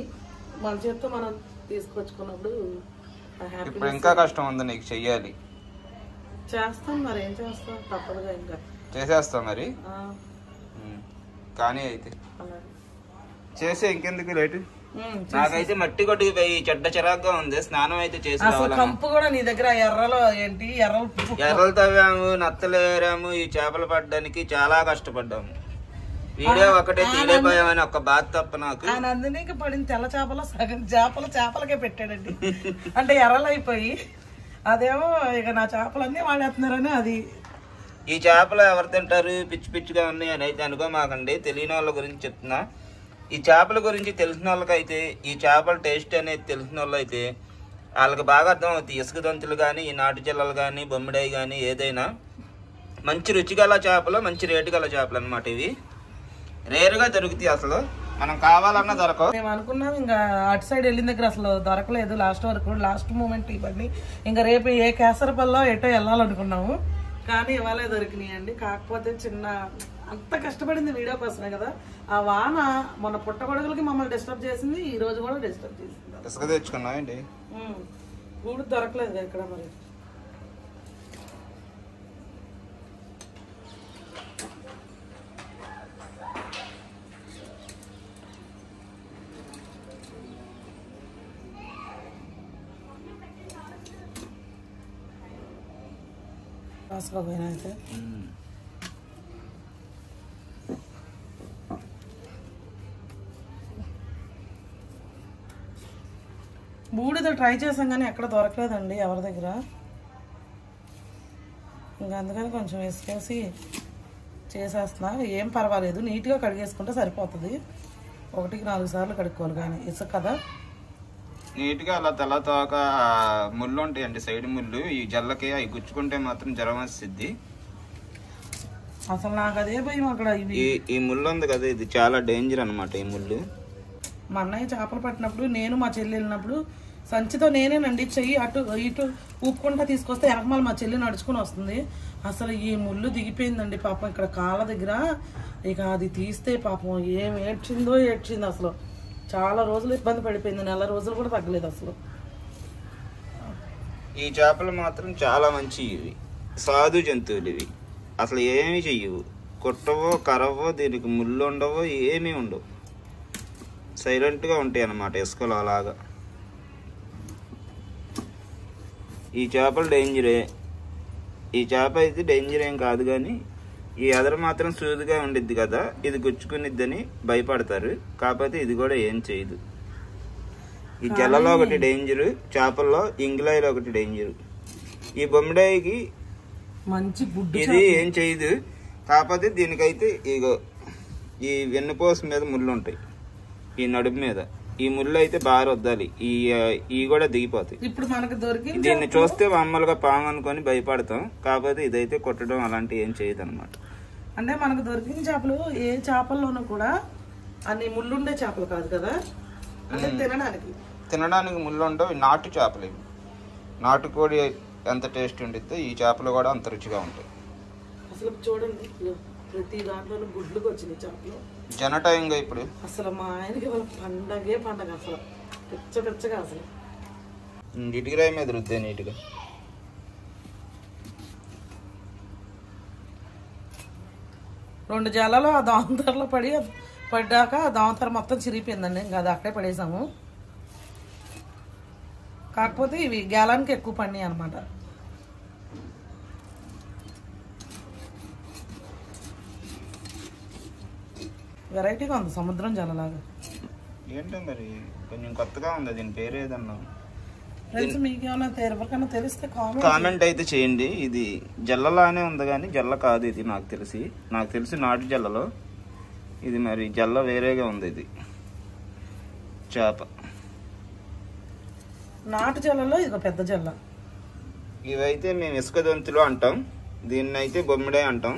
Speaker 2: మన చేతితో మనం తీసుకొచ్చుకున్నప్పుడు
Speaker 1: ఇప్పుడు ఇంకా కష్టం ఉంది నీకు, చెయ్యాలి.
Speaker 2: చేస్తాం, మరి ఏం చేస్తాం, తప్పదుగా. ఇంకా
Speaker 1: చేసేస్తాం మరి. కానీ అయితే చేసే ఇంకెందుకు లేటు. నాకైతే మట్టి కొట్టుకుపోయి చెడ్డ చిరాగ్గా ఉంది. స్నానం అయితే చేసి
Speaker 2: కంపు కూడా నీ దగ్గర ఎర్రలో ఏంటి,
Speaker 1: ఎర్రలు తవ్వాము, నత్తలు ఏరాము. ఈ చేపలు పడ్డానికి చాలా కష్టపడ్డాము. వీడియో ఒకటే తీయలేకపోయామని ఒక బాధ తప్ప నాకు.
Speaker 2: ఆయన అందుకే పడిన తెల్ల చేపలో సగం చేపలకే పెట్టాడండి. అంటే ఎర్రలైపోయి అదేమో ఇక నా చేపలన్నీ వాడేస్తున్నారని. అది
Speaker 1: ఈ చేపలు ఎవరు తింటారు, పిచ్చి పిచ్చిగా ఉన్నాయి అని అయితే అనుకోమాకండి. తెలియని వాళ్ళ గురించి చెప్తున్నా. ఈ చేపల గురించి తెలిసిన వాళ్ళకైతే, ఈ చేపల టేస్ట్ అనేది తెలిసిన వాళ్ళు అయితే వాళ్ళకి బాగా అర్థం అవుతుంది. ఇసుక దొంతులు కానీ, ఈ నాటు చిల్లలు కానీ, బొమ్మిడాయి కానీ ఏదైనా మంచి రుచిగల చేపలు, మంచి రేటు గల చేపలు అనమాట. ఇవి రేరుగా దొరుకుతాయి. అసలు మనం కావాలన్నా దొరకవు.
Speaker 2: మేము అనుకున్నాం ఇంకా అటు సైడ్ వెళ్ళిన దగ్గర అసలు దొరకలేదు లాస్ట్ వరకు. లాస్ట్ మూమెంట్ ఇవన్నీ ఇంకా రేపు ఏ కేసరపల్లో ఎటో వెళ్ళాలనుకున్నాము, కానీ ఇవాళే దొరికినాయండి. కాకపోతే చిన్న అంత కష్టపడింది వీడియో కోసమే కదా. ఆ వాన మొన్న పుట్టగొడుగులకి మమ్మల్ని డిస్టర్బ్ చేసింది, ఈ రోజు కూడా డిస్టర్బ్ చేసింది.
Speaker 1: ఇసుక తెచ్చుకున్నామండి,
Speaker 2: గూడు దొరకలేదు కదా ఇక్కడ. మరి రాసుకోపోయినా అయితే బూడిద ట్రై చేసాం కానీ ఎక్కడ దొరకలేదండి ఎవరి దగ్గర. ఇంకా అందుకని కొంచెం వేసుకేసి చేసేస్తున్నా. ఏం పర్వాలేదు, నీట్గా కడిగేసుకుంటే సరిపోతుంది. 1-4 సార్లు కడుక్కోవాలి. కానీ ఇసుక కదా,
Speaker 1: నీట్గా అలా తల తోక ముళ్ళు ఉంటాయండి, సైడ్ ముళ్ళు. ఈ జల్లకి అవి గుచ్చుకుంటే మాత్రం జ్వరం వస్తుంది.
Speaker 2: అసలు నాకు అదే భయం అక్కడ.
Speaker 1: ఈ ముళ్ళు ఉంది కదా, ఇది చాలా డేంజర్ అనమాట. ఈ ముళ్ళు
Speaker 2: మా అన్నయ్య చేపలు పట్టినప్పుడు, నేను మా చెల్లి వెళ్ళినప్పుడు సంచితో నేనేనండి చెయ్యి అటు ఇటు ఊపుకుంటా తీసుకొస్తే ఎనకమాల మా చెల్లి నడుచుకుని వస్తుంది. అసలు ఈ ముళ్ళు దిగిపోయిందండి పాపం ఇక్కడ కాళ్ళ దగ్గర. ఇక అది తీస్తే పాపం ఏం ఏడ్చింది అసలు. చాలా రోజులు ఇబ్బంది పడిపోయింది, 4 రోజులు కూడా తగ్గలేదు అసలు.
Speaker 1: ఈ చేపలు మాత్రం చాలా మంచి, ఇవి సాధు జంతువులు. ఇవి అసలు ఏమీ చెయ్యవు, కొట్టవో కరవో, దీనికి ముళ్ళు ఉండవో, ఏమీ ఉండవు. సైలెంట్గా ఉంటాయి అన్నమాట ఇసుకలో అలాగా. ఈ చేపలు డేంజరే. ఈ చేప అయితే డేంజర్ ఏం కాదు, కానీ ఈ ఎదర మాత్రం సూదిగా ఉండిద్ది కదా, ఇది గుచ్చుకునిద్దని భయపడతారు. కాకపోతే ఇది కూడా ఏం చేయదు. ఈ జల్లలో ఒకటి డేంజరు, చేపల్లో ఇంగ్లాయిలో ఒకటి డేంజరు. ఈ బొమ్మిడాయికి
Speaker 2: మంచి
Speaker 1: ఇది ఏం చేయదు. కాకపోతే దీనికైతే ఇగో ఈ వెన్నుపోస మీద ముళ్ళు ఉంటాయి. ఈ నడుము మీద ఈ ముళ్ళు అయితే బాగా రుద్దాలి. ఈ కూడా దిగిపోతాయి.
Speaker 2: ఇప్పుడు మనకు దొరికి
Speaker 1: దీన్ని చూస్తే మామూలుగా పాము అనుకొని భయపడతాం, కాకపోతే ఇదైతే కొట్టడం అలాంటివి ఏం చేయదు అనమాట.
Speaker 2: అంటే మనకు దొరికిన చేపలు ఏ చేపల్లోనూ కూడా అన్ని ముళ్ళుండే చేపలు కాదు కదా, అంటే తినడానికి
Speaker 1: ముళ్ళు ఉండవు. నాటు చేపలు ఇవి. నాటుకోడి ఎంత టేస్ట్ ఉండిద్దో ఈ చేపలు కూడా అంత రుచిగా ఉంటాయి.
Speaker 2: అసలు చూడండి ప్రతి దాంట్లోనూ గుడ్లుకి వచ్చినాయి చేపలు.
Speaker 1: జనటైంగా ఇప్పుడు
Speaker 2: అసలు మా ఆయనకి వాళ్ళ పండగ అసలు పెచ్చగా అసలు
Speaker 1: ఇటుకరాయి మీద రుద్దే నీట్గా.
Speaker 2: రెండు జాలలో ఆ దాంతరలో పడ్డాక ఆ దాంతర మొత్తం చిరిగిపోయిందండి. ఇంకా అది అక్కడే పడేసాము. కాకపోతే ఇవి గేలానికి ఎక్కువ పడినాయి అనమాట. వెరైటీగా ఉంది సముద్రం జలలాగా.
Speaker 1: ఏంటో మరి కొంచెం కొత్తగా ఉంది. దీని పేరు ఏదన్నా
Speaker 2: ఫ్రెండ్స్ మీకేమైనా ఎవరికైనా తెలిస్తే
Speaker 1: కామెంట్ అయితే చేయండి. ఇది జల్లలానే ఉంది కానీ జల్ల కాదు ఇది. నాకు తెలిసి నాటు జల్లలో ఇది మరి జల్ల వేరేగా ఉంది. ఇది చేప
Speaker 2: నాటు జల్లలో ఇది పెద్ద జల్ల.
Speaker 1: ఇవైతే మేము ఇసుక దొంతులు అంటాం, దీన్ని అయితే బొమ్మిడే అంటాం.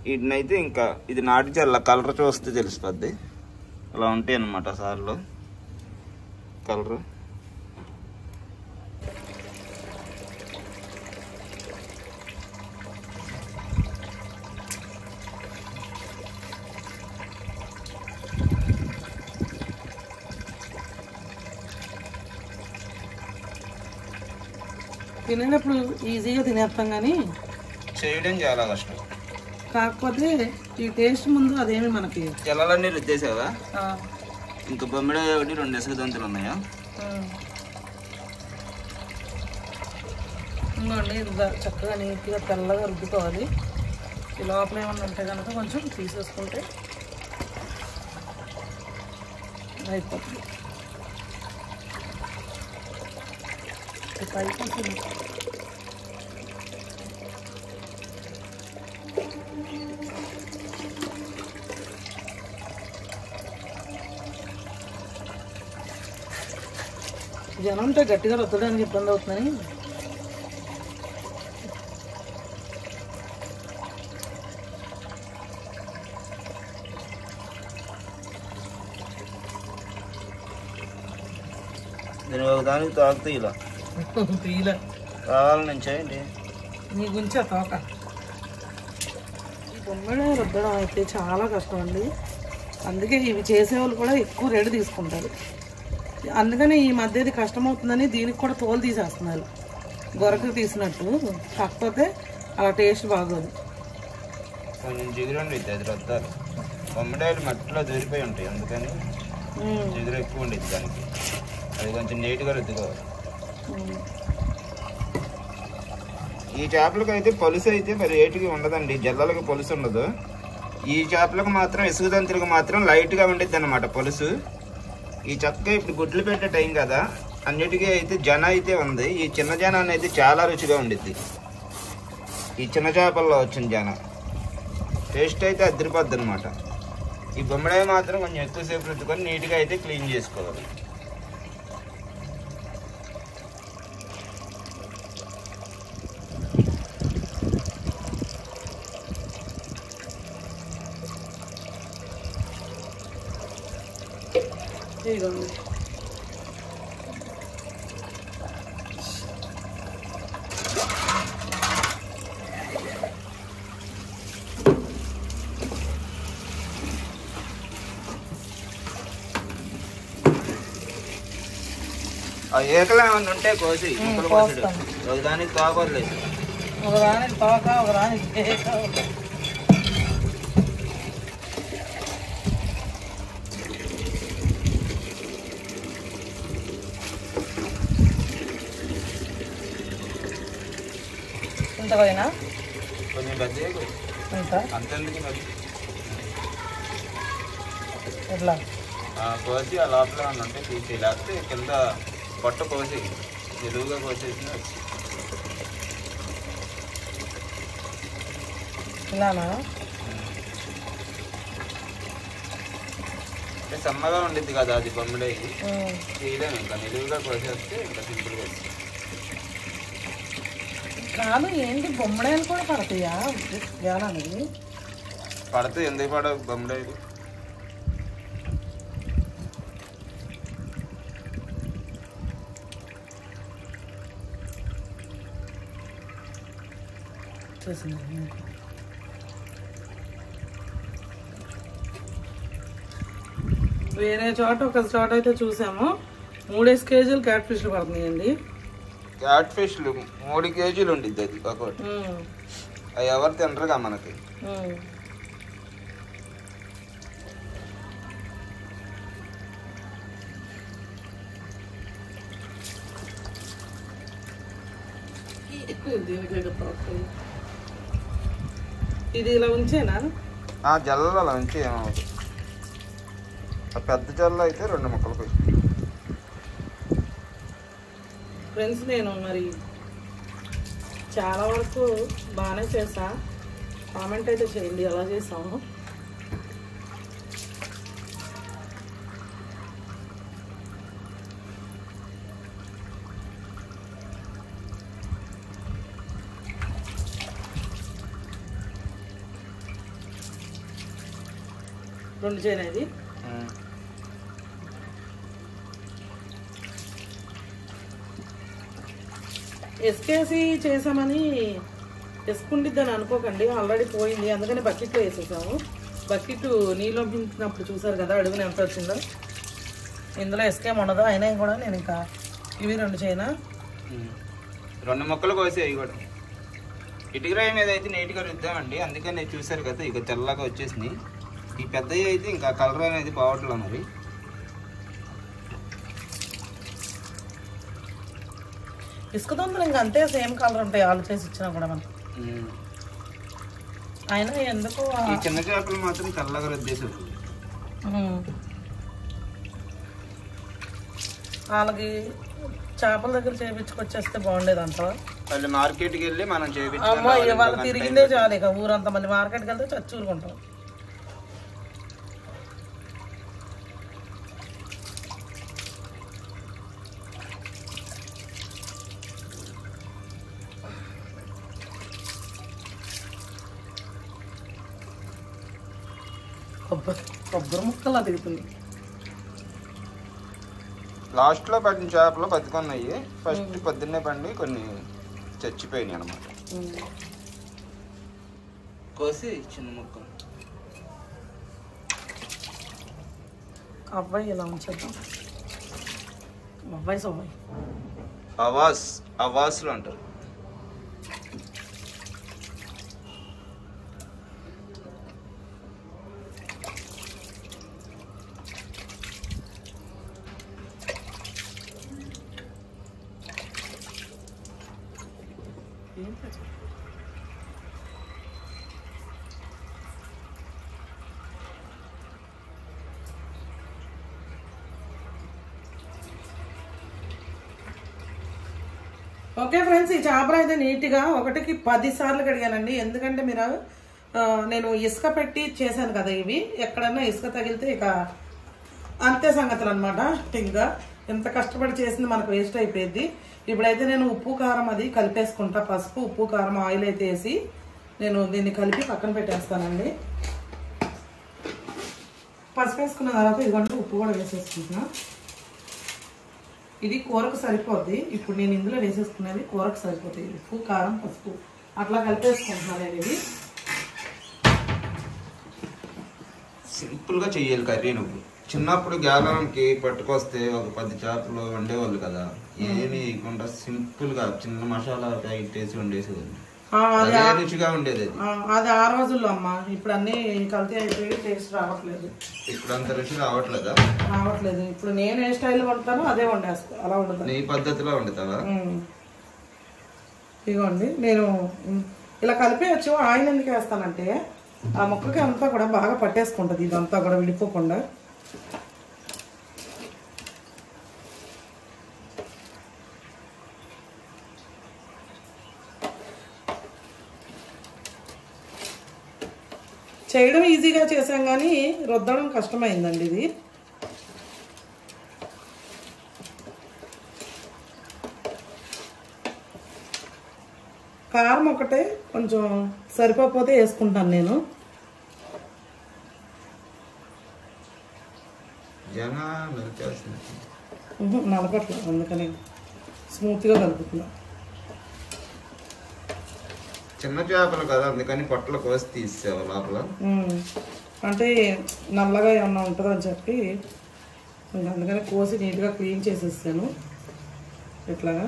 Speaker 1: వీటినైతే ఇంకా ఇది నాటు జల్ల. కలర్ చూస్తే తెలిసిపోద్ది. అలా ఉంటాయి అన్నమాట సార్లు కలరు.
Speaker 2: తినేటప్పుడు ఈజీగా తినేస్తాం కానీ
Speaker 1: చేయడం చాలా కష్టం.
Speaker 2: కాకపోతే ఈ టేస్ట్ ముందు అదేమి మనకి.
Speaker 1: జల్లలన్నీ రుద్దేసావా? ఇంకా బొమ్మిడ ఒకటి 2 ఇసుక దొంతులు ఉన్నాయా?
Speaker 2: ఇంకోండి చక్కగా నీట్గా తెల్లగా రుద్దుకోవాలి. ఈ లోపల ఏమన్నా ఉంటే కనుక కొంచెం తీసేసుకుంటే అయిపోతుంది. అయిపోతుంది. జనం ఉంటే గట్టిగా రుద్దడానికి ఇబ్బంది అవుతుందని
Speaker 1: నేను ఒకదానికి తాకుతూ ఇలా
Speaker 2: తీయలే
Speaker 1: కావాలని చేయండి.
Speaker 2: నీ గురించి తోక. ఈ బొమ్మడే రుద్దడం అయితే చాలా కష్టం అండి. అందుకే ఇవి చేసేవాళ్ళు కూడా ఎక్కువ రేటు తీసుకుంటారు. అందుకని ఈ మధ్య ఇది కష్టమవుతుందని దీనికి కూడా తోలు తీసేస్తున్నారు, గొరకు తీసినట్టు. కాకపోతే అలా టేస్ట్ బాగోదు.
Speaker 1: కొంచెం జిగురు ఉండిద్ది, అది రుద్దాలి. బొమ్మడాయిలు మట్టిలో దూరిపోయి ఉంటాయి, అందుకని జిగురు ఎక్కువ ఉండిద్ది దానికి. అది కొంచెం నీట్గా రుద్దుకోవాలి. ఈ చేపలకు అయితే పొలుసు అయితే మరి ఏటికి ఉండదండి, జల్లలకు పొలుసు ఉండదు. ఈ చేపలకు మాత్రం ఇసుక దంతులకు మాత్రం లైట్గా ఉండిద్ది అన్నమాట పొలుసు. ఈ చక్కగా ఇప్పుడు గుడ్లు పెట్టే టైం కదా, అన్నిటికీ అయితే జన అయితే ఉంది. ఈ చిన్న జనాన్ని అయితే చాలా రుచిగా ఉండిద్ది. ఈ చిన్న చేపల్లో వచ్చిన జన టేస్ట్ అయితే అద్దరిపోద్ది అనమాట. ఈ బొమ్మడాయి మాత్రం కొంచెం ఎక్కువసేపు రుద్దుకొని నీట్గా అయితే క్లీన్ చేసుకోవాలి.
Speaker 2: ఇదిగోండి
Speaker 1: ఆ ఏకలు ఏమన్నా ఉంటే కోసి ముక్కలు కోసడు. ఒకదానికి తోకలేదు,
Speaker 2: ఒకదానికి తోక, ఒకదానికి ఏక. ఇంత పోయినా
Speaker 1: కొంచెం పెద్ద
Speaker 2: ఇంత
Speaker 1: అంతెందుకు మరి
Speaker 2: ఎట్లా
Speaker 1: కోసి ఆ లోపల ఏమన్నా ఉంటే తీసి, లేకపోతే కింద పొట్ట కోసి నిలువుగా కోసేసిన
Speaker 2: ఇలానా
Speaker 1: సమ్మగా ఉండిద్ది కదా అది బొమ్మడాయి చేయలేము, ఇంకా నిలువుగా కోసేస్తే ఇంకా సింపుల్గా వస్తుంది.
Speaker 2: కాదు ఏంటి బొమ్మడాయలు కూడా పడతాయా వేలానికి?
Speaker 1: పడితే ఎందుకు పడవు బొమ్మడాయిలు?
Speaker 2: వేరే చోట ఒక చోట అయితే చూసాము 3 కేజీలు క్యాట్ ఫిష్లు పడుతున్నాయండి.
Speaker 1: క్యాట్ ఫిష్లు 3 కేజీలు ఉండిద్ది అది ఒకటి. అవి ఎవరు తినరుగా మనకి. ఇది ఇలా ఉంచేనా? జల్లలో అలా ఉంచి ఏమవుతుంది. ఆ పెద్ద జల్ల అయితే 2 ముక్కలు పోయి.
Speaker 2: ఫ్రెండ్స్ నేను మరి చాలా వరకు బాగానే చేసా, కామెంట్ అయితే చేయండి ఎలా చేసాము. రెండు చేయనా ఇది? ఎస్కేసి చేసామని ఎసుకుండిద్దని అనుకోకండి, ఆల్రెడీ పోయింది, అందుకని బకెట్లో వేసేసాము. బకెట్ నీళ్ళు పంపించినప్పుడు చూసారు కదా అడుగున ఎంత వచ్చిందో. ఇందులో ఎస్కేం ఉండదు, అయినా కూడా నేను ఇంకా ఇవి 2 చేయనా
Speaker 1: 2 ముక్కలు కోసి అవి కూడా ఇటుకరాయి మీద అయితే నీట్గా రుద్దామండి, అందుకని నేను చూసారు కదా ఇక తెల్లగా వచ్చేసినాయి. ఈ పెద్దవి అయితే ఇంకా కలర్ అనేది బావట్లేదు మరి.
Speaker 2: ఇసుక దొంగలు ఇంకా అంతే సేమ్ కలర్ ఉంటాయి వాళ్ళు చేసి ఇచ్చినా కూడా మనం. అయినా ఎందుకు
Speaker 1: ఈ చిన్న చేపలు మాత్రం తెల్లగా రుద్దేశారు.
Speaker 2: వాళ్ళకి చేపల దగ్గర చేయించుకొచ్చేస్తే బాగుండేది అంటావా?
Speaker 1: మళ్ళీ మార్కెట్కి వెళ్ళి మనం
Speaker 2: అమ్మా వాళ్ళు తిరిగిందే చాలు, ఇక ఊరంతా మళ్ళీ మార్కెట్కి వెళ్తే చచ్చూరుకుంటాం. కొబ్బరి ముక్కలా దిగుతుంది.
Speaker 1: లాస్ట్లో పడిన చేపలు బతుకున్నాయి, ఫస్ట్ పొద్దున్నే పండి కొన్ని చచ్చిపోయినాయి అనమాట. కోసి చిన్న ముక్కలు
Speaker 2: అబ్బాయి ఇలా ఉంచేద్దాం. అబ్బాయి సబ్బాయి
Speaker 1: అవాస్లు అంటారు.
Speaker 2: ఓకే ఫ్రెండ్స్, ఈ చేపలు అయితే నీట్గా 1కి 10 సార్లు కడిగానండి. ఎందుకంటే మీరు నేను ఇసుక పెట్టి చేశాను కదా, ఇవి ఎక్కడన్నా ఇసుక తగిలితే ఇక అంతే సంగతులు అనమాట. ఇంకా ఎంత కష్టపడి చేసింది మనకు వేస్ట్ అయిపోయింది. ఇప్పుడైతే నేను ఉప్పు కారం అది కలిపేసుకుంటా. పసుపు ఉప్పు కారం ఆయిల్ అయితే వేసి నేను దీన్ని కలిపి పక్కన పెట్టేస్తానండి. పసుపు వేసుకున్న తర్వాత ఇదిగోండి ఉప్పు కూడా వేసేసుకుంటున్నా. ఇది కూరకు సరిపోద్ది. ఇప్పుడు నేను ఇందులో వేసేసుకునేది కూరకు సరిపోతాయి. ఉప్పు కారం పసుపు అట్లా కలిపేసుకుంటున్నాను నేను. ఇది
Speaker 1: సింపుల్గా చెయ్యాలి కర్రీ. నువ్వు చిన్నప్పుడు గ్యాలన్కి పట్టుకొస్తే ఒక 10 చేపలు వండేవాళ్ళు కదా, ఏమి వేయకుండా సింపుల్గా చిన్న మసాలా ఇట్టేసి వండేసేవాళ్ళు. రుచిగా ఉండేది
Speaker 2: అది ఆ రోజుల్లో అమ్మ. ఇప్పుడు అన్ని కల్తీ అయిపోయి టేస్ట్ రావట్లేదు.
Speaker 1: ఇప్పుడు అంత రుచి రావట్లేదు.
Speaker 2: ఇప్పుడు నేను ఏ స్టైల్లో వండుతానో అదే వండేస్తా, అలా వండుతాను.
Speaker 1: నీ పద్ధతిలో వండుతావా?
Speaker 2: ఇదిగోండి నేను ఇలా కలిపేయచ్చు. ఆయిల్ ఎందుకు వేస్తానంటే ఆ ముక్కకి అంతా కూడా బాగా పట్టేసుకుంటుంది, ఇదంతా కూడా విడిపోకుండా. చేయడం ఈజీగా చేసాం కానీ రుద్దడం కష్టమైందండి. ఇది కారం ఒకటే కొంచెం సరిపోతే వేసుకుంటాను నేను. నలపట్ల అందుకని స్మూత్గా కలుపుతున్నా.
Speaker 1: చిన్న చేపలు కదా అందుకని పొట్టలు కోసి తీసావు లోపల.
Speaker 2: అంటే నల్లగా ఏమన్నా ఉంటుందని చెప్పి అందుకని కోసి నీట్గా క్లీన్ చేసేసాను ఇట్లాగా.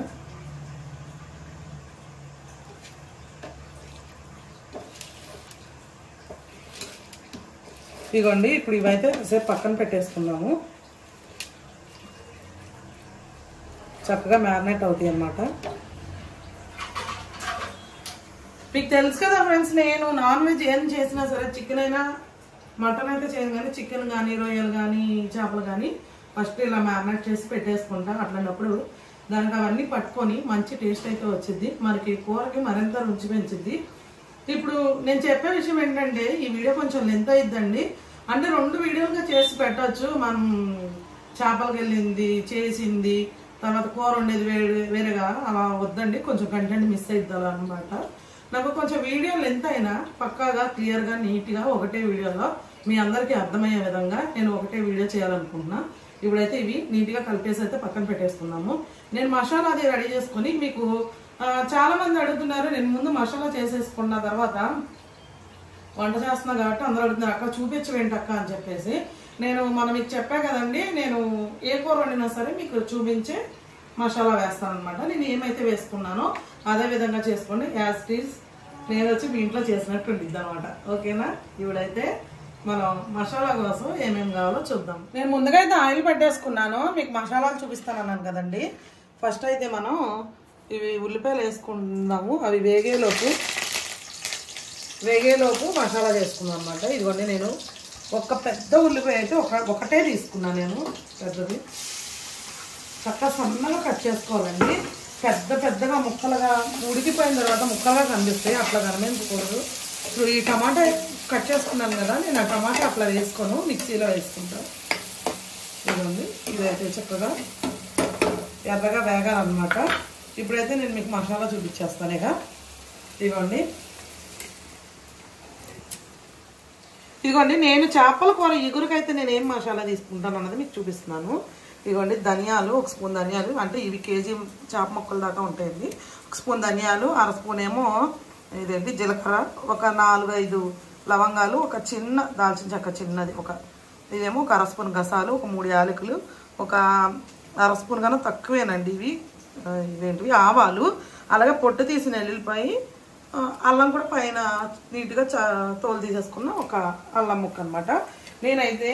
Speaker 2: ఇదిగోండి ఇప్పుడు ఇవైతే సేపు పక్కన పెట్టేసుకున్నాము. చక్కగా మ్యారినేట్ అవుతాయి అన్నమాట. మీకు తెలుసు కదా ఫ్రెండ్స్, నేను నాన్ వెజ్ ఏం చేసినా సరే, చికెన్ అయినా మటన్ అయితే చేయను కానీ చికెన్ కానీ రొయ్యలు కానీ చేపలు కానీ ఫస్ట్ ఇలా మ్యారినేట్ చేసి పెట్టేసుకుంటా. అట్లాంటప్పుడు దానికి అవన్నీ పట్టుకొని మంచి టేస్ట్ అయితే వచ్చింది, మనకి కూరకి మరింత రుచి పెంచిద్ది. ఇప్పుడు నేను చెప్పే విషయం ఏంటంటే ఈ వీడియో కొంచెం లెంత్ అయిద్దండి. అంటే 2 వీడియోలుగా చేసి పెట్టచ్చు. మనం చేపలకి వెళ్ళింది చేసింది తర్వాత కూర ఉండేది వేరేగా అలా వద్దండి, కొంచెం కంటెంట్ మిస్ అయిద్ది అలా అనమాట. నాకు కొంచెం వీడియో లెంత్ అయినా పక్కాగా క్లియర్గా నీట్గా ఒకటే వీడియోలో మీ అందరికీ అర్థమయ్యే విధంగా నేను ఒకటే వీడియో చేయాలనుకుంటున్నా. ఇప్పుడైతే ఇవి నీట్గా కలిపేసి అయితే పక్కన పెట్టేసుకున్నాము. నేను మసాలా అది రెడీ చేసుకుని మీకు చాలా మంది అడుగుతున్నారు, నేను ముందు మసాలా చేసేసుకున్న తర్వాత వంట చేస్తున్నా కాబట్టి అందరూ అడుగుతున్నారు అక్క చూపించవేంటి అక్క అని చెప్పేసి. మనం మీకు చెప్పా కదండి, నేను ఏ కూర వండినా సరే మీకు చూపించే మసాలా వేస్తాను అనమాట. నేను ఏమైతే వేసుకున్నానో అదే విధంగా చేసుకోండి. యాజ్ ఇట్ ఈజ్ నేను వచ్చి మీ ఇంట్లో చేసినట్టు ఉంటుంది అనమాట. ఓకేనా? ఇప్పుడైతే మనం మసాలా కోసం ఏమేమి కావాలో చూద్దాం. నేను ముందుగా అయితే ఆయిల్ పెట్టేసుకున్నాను, మీకు మసాలాలు చూపిస్తాను అన్నాను కదండి. ఫస్ట్ అయితే మనం ఇవి ఉల్లిపాయలు వేసుకుందాము. అవి వేగేలోపు మసాలా చేసుకుందాం అనమాట. ఇదిగోండి నేను ఒక పెద్ద ఉల్లిపాయ అయితే ఒకటే తీసుకున్నాను నేను, పెద్దది. చక్కగా సన్నగా కట్ చేసుకోవాలండి. పెద్దగా ముక్కలుగా ఉడికిపోయిన తర్వాత ముక్కలుగా కనిపిస్తాయి, అట్లా కనిపించకూడదు. ఇప్పుడు ఈ టమాటా కట్ చేసుకున్నాను కదా, నేను ఆ టమాటా అట్లా వేసుకోను, మిక్సీలో వేసుకుంటాను. ఇదిగోండి ఇదైతే చక్కగా ఎర్రగా వేగాలన్నమాట. ఇప్పుడైతే నేను మీకు మసాలా చూపించేస్తాను. ఇదిగోండి నేను చేపల కూర ఇగురికైతే నేను ఏం మసాలా తీసుకుంటాను అన్నది మీకు చూపిస్తున్నాను. ఇదిగోండి ధనియాలు, 1 స్పూన్ ధనియాలు, అంటే ఇవి కేజీ చేప ముక్కల దాకా ఉంటాయండి. 1 స్పూన్ ధనియాలు, 1/2 స్పూన్ ఏమో ఇదేంటి జీలకర్ర, ఒక 4-5 లవంగాలు, ఒక చిన్న దాల్చిన చెక్క చిన్నది, ఇదేమో ఒక 1/2 స్పూన్ గసాలు, ఒక 3 యాలకులు, ఒక 1/2 స్పూన్ కన్నా తక్కువేనండి ఇవేంటివి ఆవాలు, అలాగే పొట్టు తీసిన ఎల్లుల్లిపాయ, అల్లం కూడా పైన నీట్గా తోలు తీసేసుకున్న ఒక అల్లం ముక్క అనమాట. నేనైతే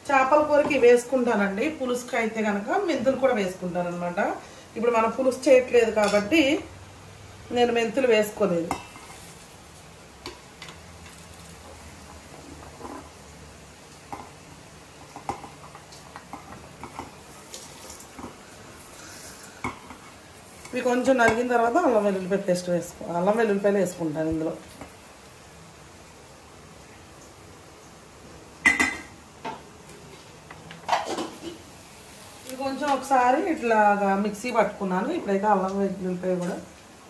Speaker 2: చేపల కూరకి వేసుకుంటానండి. పులుసుకి అయితే కనుక మెంతులు కూడా వేసుకుంటాను అనమాట. ఇప్పుడు మనం పులుసు చేయట్లేదు కాబట్టి నేను మెంతులు వేసుకోలేదు. ఇవి కొంచెం నలిగిన తర్వాత అల్లం వెల్లుల్లిపాయ పేస్ట్ అల్లం వెల్లుల్లిపాయలు వేసుకుంటాను ఇందులో. ఇది కొంచెం ఒకసారి ఇట్లాగా మిక్సీ పట్టుకున్నాను. ఇప్పుడైతే అల్లం వెల్లుల్లిపాయ కూడా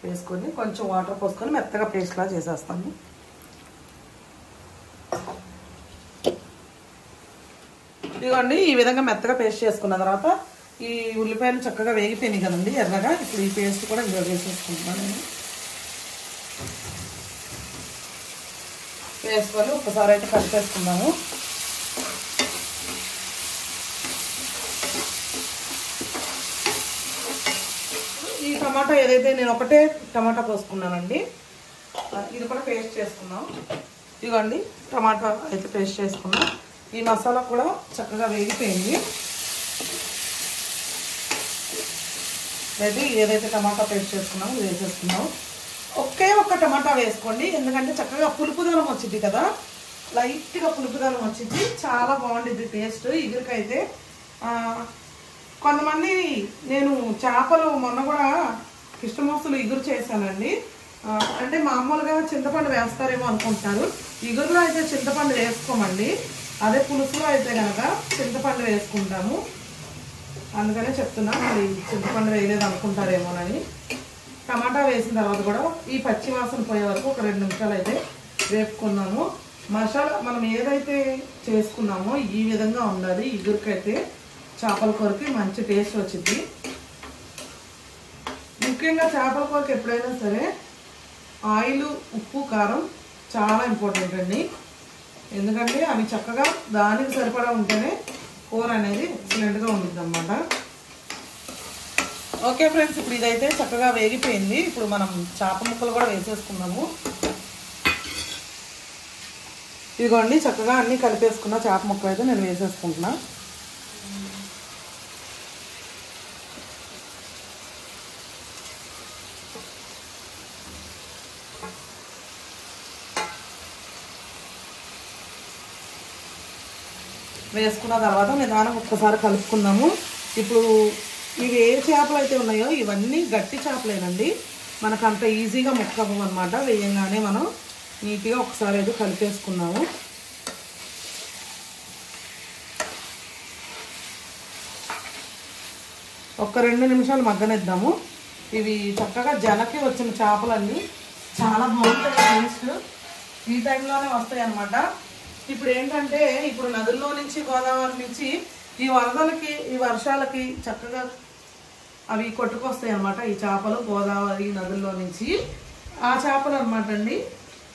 Speaker 2: వేసుకొని కొంచెం వాటర్ పోసుకొని మెత్తగా పేస్ట్లా చేసేస్తాను. ఇదిగోండి ఈ విధంగా మెత్తగా పేస్ట్ చేసుకున్న తర్వాత ఈ ఉల్లిపాయలు చక్కగా వేగిపోయినాయి కదండి ఎర్రగా. ఇప్పుడు ఈ పేస్ట్ కూడా ఇందులో వేసేసుకుంటున్నాను నేను. వేసుకొని ఒకసారి అయితే కలిపేసుకున్నాము. ఈ టమాటా ఏదైతే నేను ఒకటే టమాటా కోసుకున్నానండి, ఇది కూడా పేస్ట్ చేసుకున్నాం. ఇదిగోండి టమాటా అయితే పేస్ట్ చేసుకున్నాం. ఈ మసాలా కూడా చక్కగా వేగిపోయింది. అయితే ఏదైతే టమాటా పేస్ట్ చేసుకున్నామో ఇది వేసేసుకున్నాము. ఒక్క టమాటా వేసుకోండి, ఎందుకంటే చక్కగా పులుపుదనం వచ్చింది కదా, లైట్గా పులుపుదనం వచ్చింది, చాలా బాగుంటుంది టేస్ట్ ఇగురికైతే. కొంతమంది నేను చేపలు మొన్న కూడా కృష్ణమూసలు ఇగురు చేశానండి. అంటే మామూలుగా చింతపండు వేస్తారేమో అనుకుంటున్నారు. ఇగురులో అయితే చింతపండు వేసుకోమండి, అదే పులుసులో అయితే కనుక చింతపండు వేసుకుంటాము. అందుకనే చెప్తున్నా, మరి చింతపండు వేయలేదు అనుకుంటారేమోనని. టమాటా వేసిన తర్వాత కూడా ఈ పచ్చి వాసన పోయే వరకు ఒక 2 నిమిషాలు అయితే వేపుకున్నాము. మసాలా మనం ఏదైతే చేసుకున్నామో ఈ విధంగా ఉండాలి. ఇగురికైతే చేపల కూరకి మంచి టేస్ట్ వచ్చింది. ముఖ్యంగా చేపల కూరకి ఎప్పుడైనా సరే ఆయిల్, ఉప్పు, కారం చాలా ఇంపార్టెంట్ అండి. ఎందుకంటే అవి చక్కగా దానికి సరిపడా ఉంటేనే కూర అనేది ఎక్సలెంట్గా ఉంటుంది అన్నమాట. ఓకే ఫ్రెండ్స్, ఇప్పుడు ఇదైతే చక్కగా వేగిపోయింది. ఇప్పుడు మనం చేప ముక్కలు కూడా వేసేసుకున్నాము. ఇదిగోండి చక్కగా అన్నీ కలిపేసుకున్న చేప ముక్కలు అయితే నేను వేసేసుకుంటున్నా. వేసుకున్న తర్వాత నిదానం ఒక్కసారి కలుపుకుందాము. ఇప్పుడు ఇవి ఏ చేపలు అయితే ఉన్నాయో ఇవన్నీ గట్టి చేపలేనండి. మనకు అంత ఈజీగా ముక్కవు అనమాట. వేయంగానే మనం నీట్గా ఒకసారి అయితే కలిపేసుకున్నాము. ఒక 2 నిమిషాలు మగ్గనిద్దాము. ఇవి చక్కగా జనకి వచ్చిన చేపలన్నీ చాలా బాగుంటాయి. టేస్ట్ ఈ టైంలోనే వస్తాయి అన్నమాట. ఇప్పుడు ఏంటంటే ఇప్పుడు నదుల్లో నుంచి, గోదావరి నుంచి ఈ వరదలకి, ఈ వర్షాలకి చక్కగా అవి కొట్టుకొస్తాయి అన్నమాట. ఈ చేపలు గోదావరి నదుల్లో నుంచి ఆ చేపలు అనమాట అండి.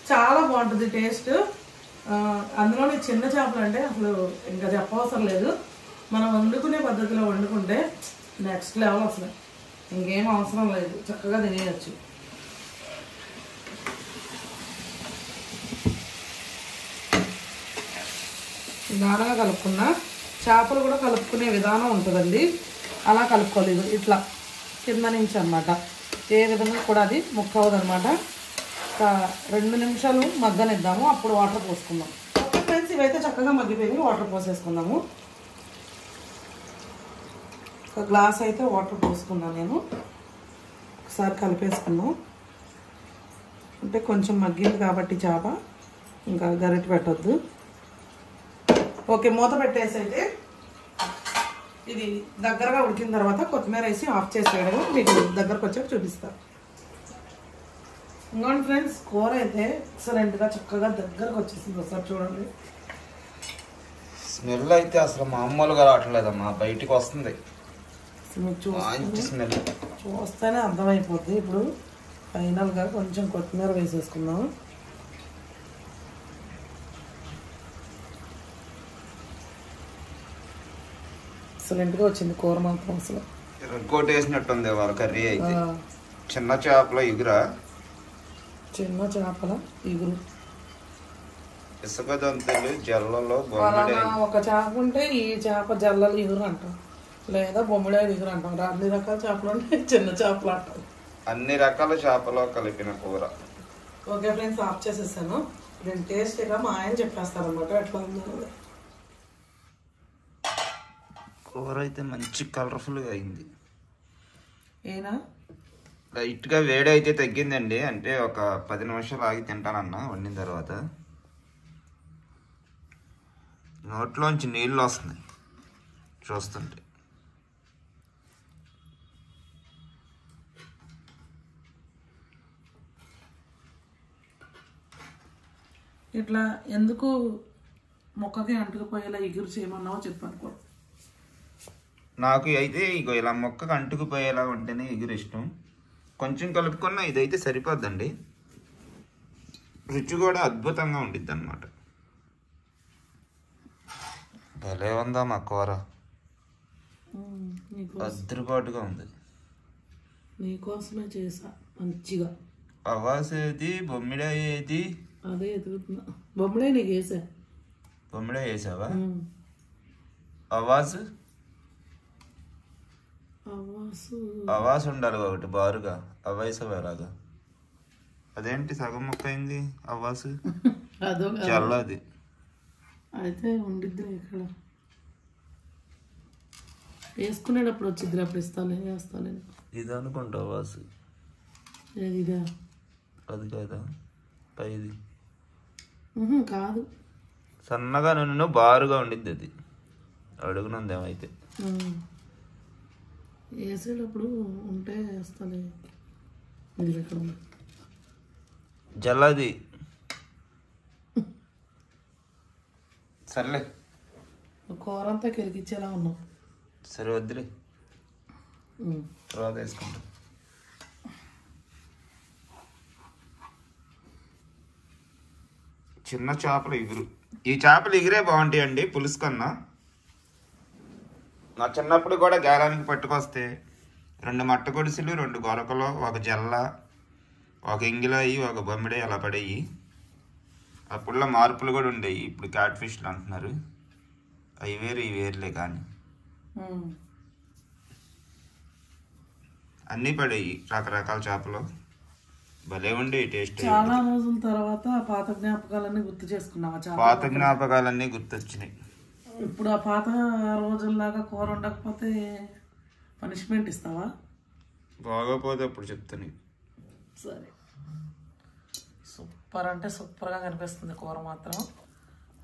Speaker 2: చాలా బాగుంటుంది టేస్ట్. అందులోని చిన్న చేపలు అంటే అసలు ఇంకా చెప్పవసరం లేదు. మనం వండుకునే పద్ధతిలో వండుకుంటే నెక్స్ట్ లెవెల్ అసలు ఇంకేం అవసరం లేదు, చక్కగా తినేయచ్చు. నిదానంగా కలుపుకున్నా. చేపలు కూడా కలుపుకునే విధానం ఉంటుందండి. అలా కలుపుకోలేదు, ఇట్లా కింద నుంచి అన్నమాట. ఏ విధంగా కూడా అది ముక్క అవ్వదన్నమాట. ఒక 2 నిమిషాలు మగ్గనిద్దాము, అప్పుడు వాటర్ పోసుకుందాం. ఓకే ఫ్రెండ్స్, ఇవైతే చక్కగా మగ్గిపోయి వాటర్ పోసేసుకుందాము. ఒక గ్లాస్ అయితే వాటర్ పోసుకున్నాను నేను. ఒకసారి కలిపేసుకున్నాం. అంటే కొంచెం మగ్గింది కాబట్టి చేప ఇంకా గరిటె పెట్టొద్దు. ఓకే, మూత పెట్టేసి అయితే ఇది దగ్గరగా ఉడికిన తర్వాత కొత్తిమీర వేసి ఆఫ్ చేసేయడం మీకు దగ్గరకు వచ్చాక చూపిస్తాను. ఇంకోండి ఫ్రెండ్స్, కూర అయితే ఎక్సలెంట్గా చక్కగా దగ్గరకు వచ్చేసింది. ఒకసారి చూడండి.
Speaker 1: స్మెల్ అయితే అసలు మామూలుగా రావట్లేదమ్మా, బయటికి వస్తుంది. స్మెల్
Speaker 2: చూస్తేనే అర్థమైపోద్ది. ఇప్పుడు ఫైనల్గా కొంచెం కొత్తిమీర వేసేసుకుందాం. ఎక్సలెంట్గా వచ్చింది కూర మాత్రం. అసలు
Speaker 1: ఇంకోటి వేసినట్టుంది వాళ్ళ కర్రీ అయితే. చిన్న చేపల ఇగురా,
Speaker 2: చిన్న చేపల ఇగురు,
Speaker 1: ఇసుక దంతలు, జల్లలో
Speaker 2: ఒక చేప ఉంటే ఈ చేప జల్లలు ఇగురు అంటాం, లేదా బొమ్మిడాయలు ఇగురు అంటాం. అన్ని రకాల చేపలు ఉంటే చిన్న చేపలు అంటాం.
Speaker 1: అన్ని రకాల చేపలు కలిపిన కూర.
Speaker 2: ఓకే ఫ్రెండ్స్, ఆఫ్ చేసేసాను. దీని టేస్ట్ ఇక మా ఆయన చెప్పేస్తారు అనమాట ఎట్లా ఉందో.
Speaker 1: కూర అయితే మంచి కలర్ఫుల్గా అయింది.
Speaker 2: ఏనా
Speaker 1: లైట్గా వేడి అయితే తగ్గిందండి. అంటే ఒక 10 నిమిషాలు ఆగి తింటానన్నా వండిన తర్వాత. నోట్లోంచి నీళ్ళు వస్తున్నాయి చూస్తుంటే.
Speaker 2: ఇట్లా ఎందుకు మొక్కకి అంటుకుపోయేలా ఎగురు చేయమన్నావో చెప్పనుకో.
Speaker 1: నాకు అయితే ఇగో ఇలా మొక్కకు అంటుకుపోయేలా ఉంటేనే ఎగురు ఇష్టం. కొంచెం కలుపుకున్న ఇదైతే సరిపోద్దండి. రుచి కూడా అద్భుతంగా ఉండిద్ది అన్నమాట. భలే ఉందా మా కూర, అద్దురుపాటుగా ఉంది.
Speaker 2: నీకోసమే చేసా మంచిగా.
Speaker 1: అవాసేది బొమ్మిడాయ ఏది?
Speaker 2: అదే ఎదుగుతున్నా. బొమ్మిడాయ నీకు వేసా.
Speaker 1: బొమ్మిడాయ వేసావా? అవాసు అవాసు ఉండాలి ఒకటి బారుగా. అవాయిసవేలాగా అదేంటి సగం మొక్క అయింది అవాసు? చల్లది
Speaker 2: అయితే ఉండిద్ది. ఇక్కడ వేసుకునేటప్పుడు వచ్చిద్ది, అప్పుడు ఇస్తాను వేస్తాను.
Speaker 1: ఇది అనుకుంటా అవాసు.
Speaker 2: ఇదా?
Speaker 1: అది కాదా పైది?
Speaker 2: కాదు,
Speaker 1: సన్నగా నూనె బారుగా ఉండిద్ది. అది అడుగునుందేమైతే.
Speaker 2: వేసేటప్పుడు ఉంటే వేస్తాను. ఇది ఎక్కడ ఉంది?
Speaker 1: జల్లది సర్లే
Speaker 2: కూర అంతా కెరికిచ్చేలా ఉన్నాం.
Speaker 1: సరే వద్దులే తర్వాత వేసుకుంటాం. చిన్న చేపలు ఎగురు, ఈ చేపలు ఎగిరే బాగుంటాయండి పులుసు కన్నా. నా చిన్నప్పుడు కూడా గారానికి పట్టుకొస్తే 2 మట్ట గొడుసులు, 2 గొరకలు, 1 జల్ల, 1 ఇంగిలాయి, 1 బొమ్మిడి అలా పడేయి. అప్పుడులో మార్పులు కూడా ఉండేవి. ఇప్పుడు క్యాట్ ఫిష్లు అంటున్నారు, అవి వేరు ఇవి వేరులే. కానీ అన్నీ పడేవి రకరకాల చేపలు, భలే ఉండేవి టేస్ట్.
Speaker 2: చాలా రోజుల తర్వాత పాత జ్ఞాపకాలన్నీ గుర్తు చేసుకున్నావా?
Speaker 1: పాత జ్ఞాపకాలన్నీ గుర్తొచ్చినాయి.
Speaker 2: ఇప్పుడు ఆ పాత రోజుల్లాగా కూర ఉండకపోతే పనిష్మెంట్ ఇస్తావా?
Speaker 1: బాగోపోతే అప్పుడు చెప్తాను.
Speaker 2: సరే, సూపర్ అంటే సూపర్గా కనిపిస్తుంది కూర మాత్రం.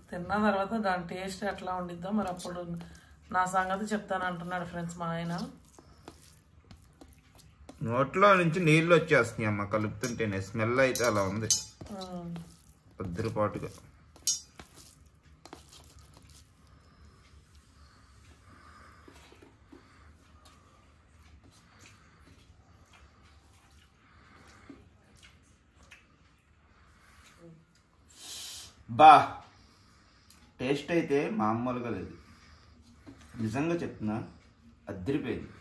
Speaker 2: తిన్న తర్వాత దాని టేస్ట్ ఎట్లా ఉండిద్దో మరి అప్పుడు నా సంగతి చెప్తాను అంటున్నాడు ఫ్రెండ్స్ మా ఆయన.
Speaker 1: నోట్లో నుంచి నీళ్ళు వచ్చేస్తున్నాయి అమ్మ కలుపుతుంటేనే. స్మెల్ అయితే అలా ఉంది పొద్దురుపాటుగా. బా టేస్ట్ అయితే మామూలుగా లేదు, నిజంగా చెప్తున్నా, అద్దరిపోయింది.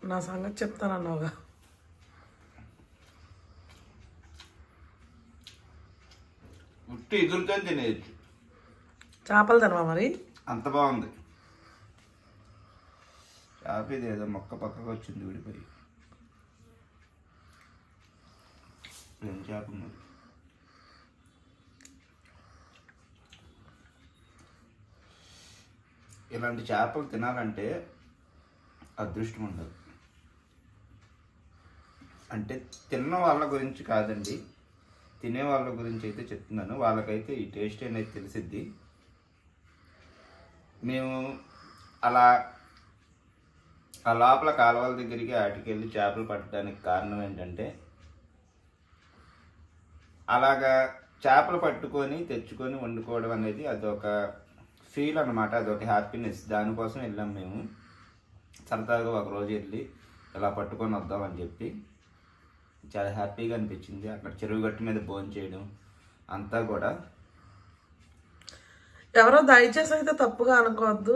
Speaker 2: నా సంగతి చెప్తానన్నావుగా.
Speaker 1: ఉట్టి ఎగురుతో తినేయచ్చు.
Speaker 2: చేపలు తినవా మరి?
Speaker 1: అంత బాగుంది చేప. ఇది ఏదో మొక్క పక్కకు వచ్చింది విడిపోయి. ఏం చేప మరి? ఇలాంటి చేపలు తినాలంటే అదృష్టం ఉండదు. అంటే తిన్న వాళ్ళ గురించి కాదండి, తినే వాళ్ళ గురించి అయితే చెప్తున్నాను. వాళ్ళకైతే ఈ టేస్ట్ అనేది తెలిసిద్ది. మేము అలా ఆ లోపల కాలువల దగ్గరికి వాటికెళ్ళి చేపలు పట్టడానికి కారణం ఏంటంటే, అలాగా చేపలు పట్టుకొని తెచ్చుకొని వండుకోవడం అనేది అదొక ఫీల్ అన్నమాట, అదొక హ్యాపీనెస్. దానికోసం వెళ్ళాం మేము. సరదాగా ఒక రోజు వెళ్ళి ఇలా పట్టుకొని వద్దామని చెప్పి చాలా హ్యాపీగా అనిపించింది. అక్కడ చెరువు గట్టు మీద భోజనం చేయడం అంతా కూడా.
Speaker 2: ఎవరో దయచేసి అయితే తప్పుగా అనుకోవద్దు,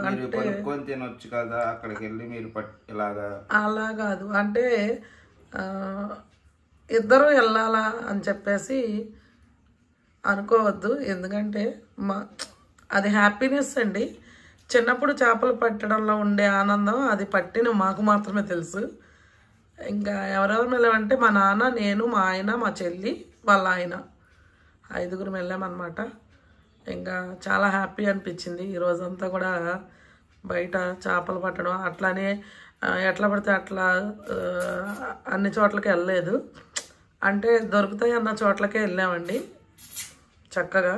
Speaker 1: మీరు కొనుక్కొని తినొచ్చు కదా అక్కడికి వెళ్ళి మీరు ఇలాగా. అలా
Speaker 2: కాదు అంటే ఇద్దరు వెళ్ళాలా అని చెప్పేసి అనుకోవద్దు. ఎందుకంటే అది హ్యాపీనెస్ అండి. చిన్నప్పుడు చేపలు పట్టడంలో ఉండే ఆనందం అది పట్టిన మాకు మాత్రమే తెలుసు. ఇంకా ఎవరెవరు వెళ్ళామంటే మా నాన్న, నేను, మా ఆయన, మా చెల్లి, వాళ్ళ ఆయన, 5గురు వెళ్ళామన్నమాట. ఇంకా చాలా హ్యాపీ అనిపించింది. ఈరోజంతా కూడా బయట చేపలు పట్టడం అట్లానే ఎట్లా పడితే అట్లా అన్ని చోట్లకి వెళ్ళలేదు. అంటే దొరుకుతాయి అన్న చోట్లకే వెళ్ళామండి. చక్కగా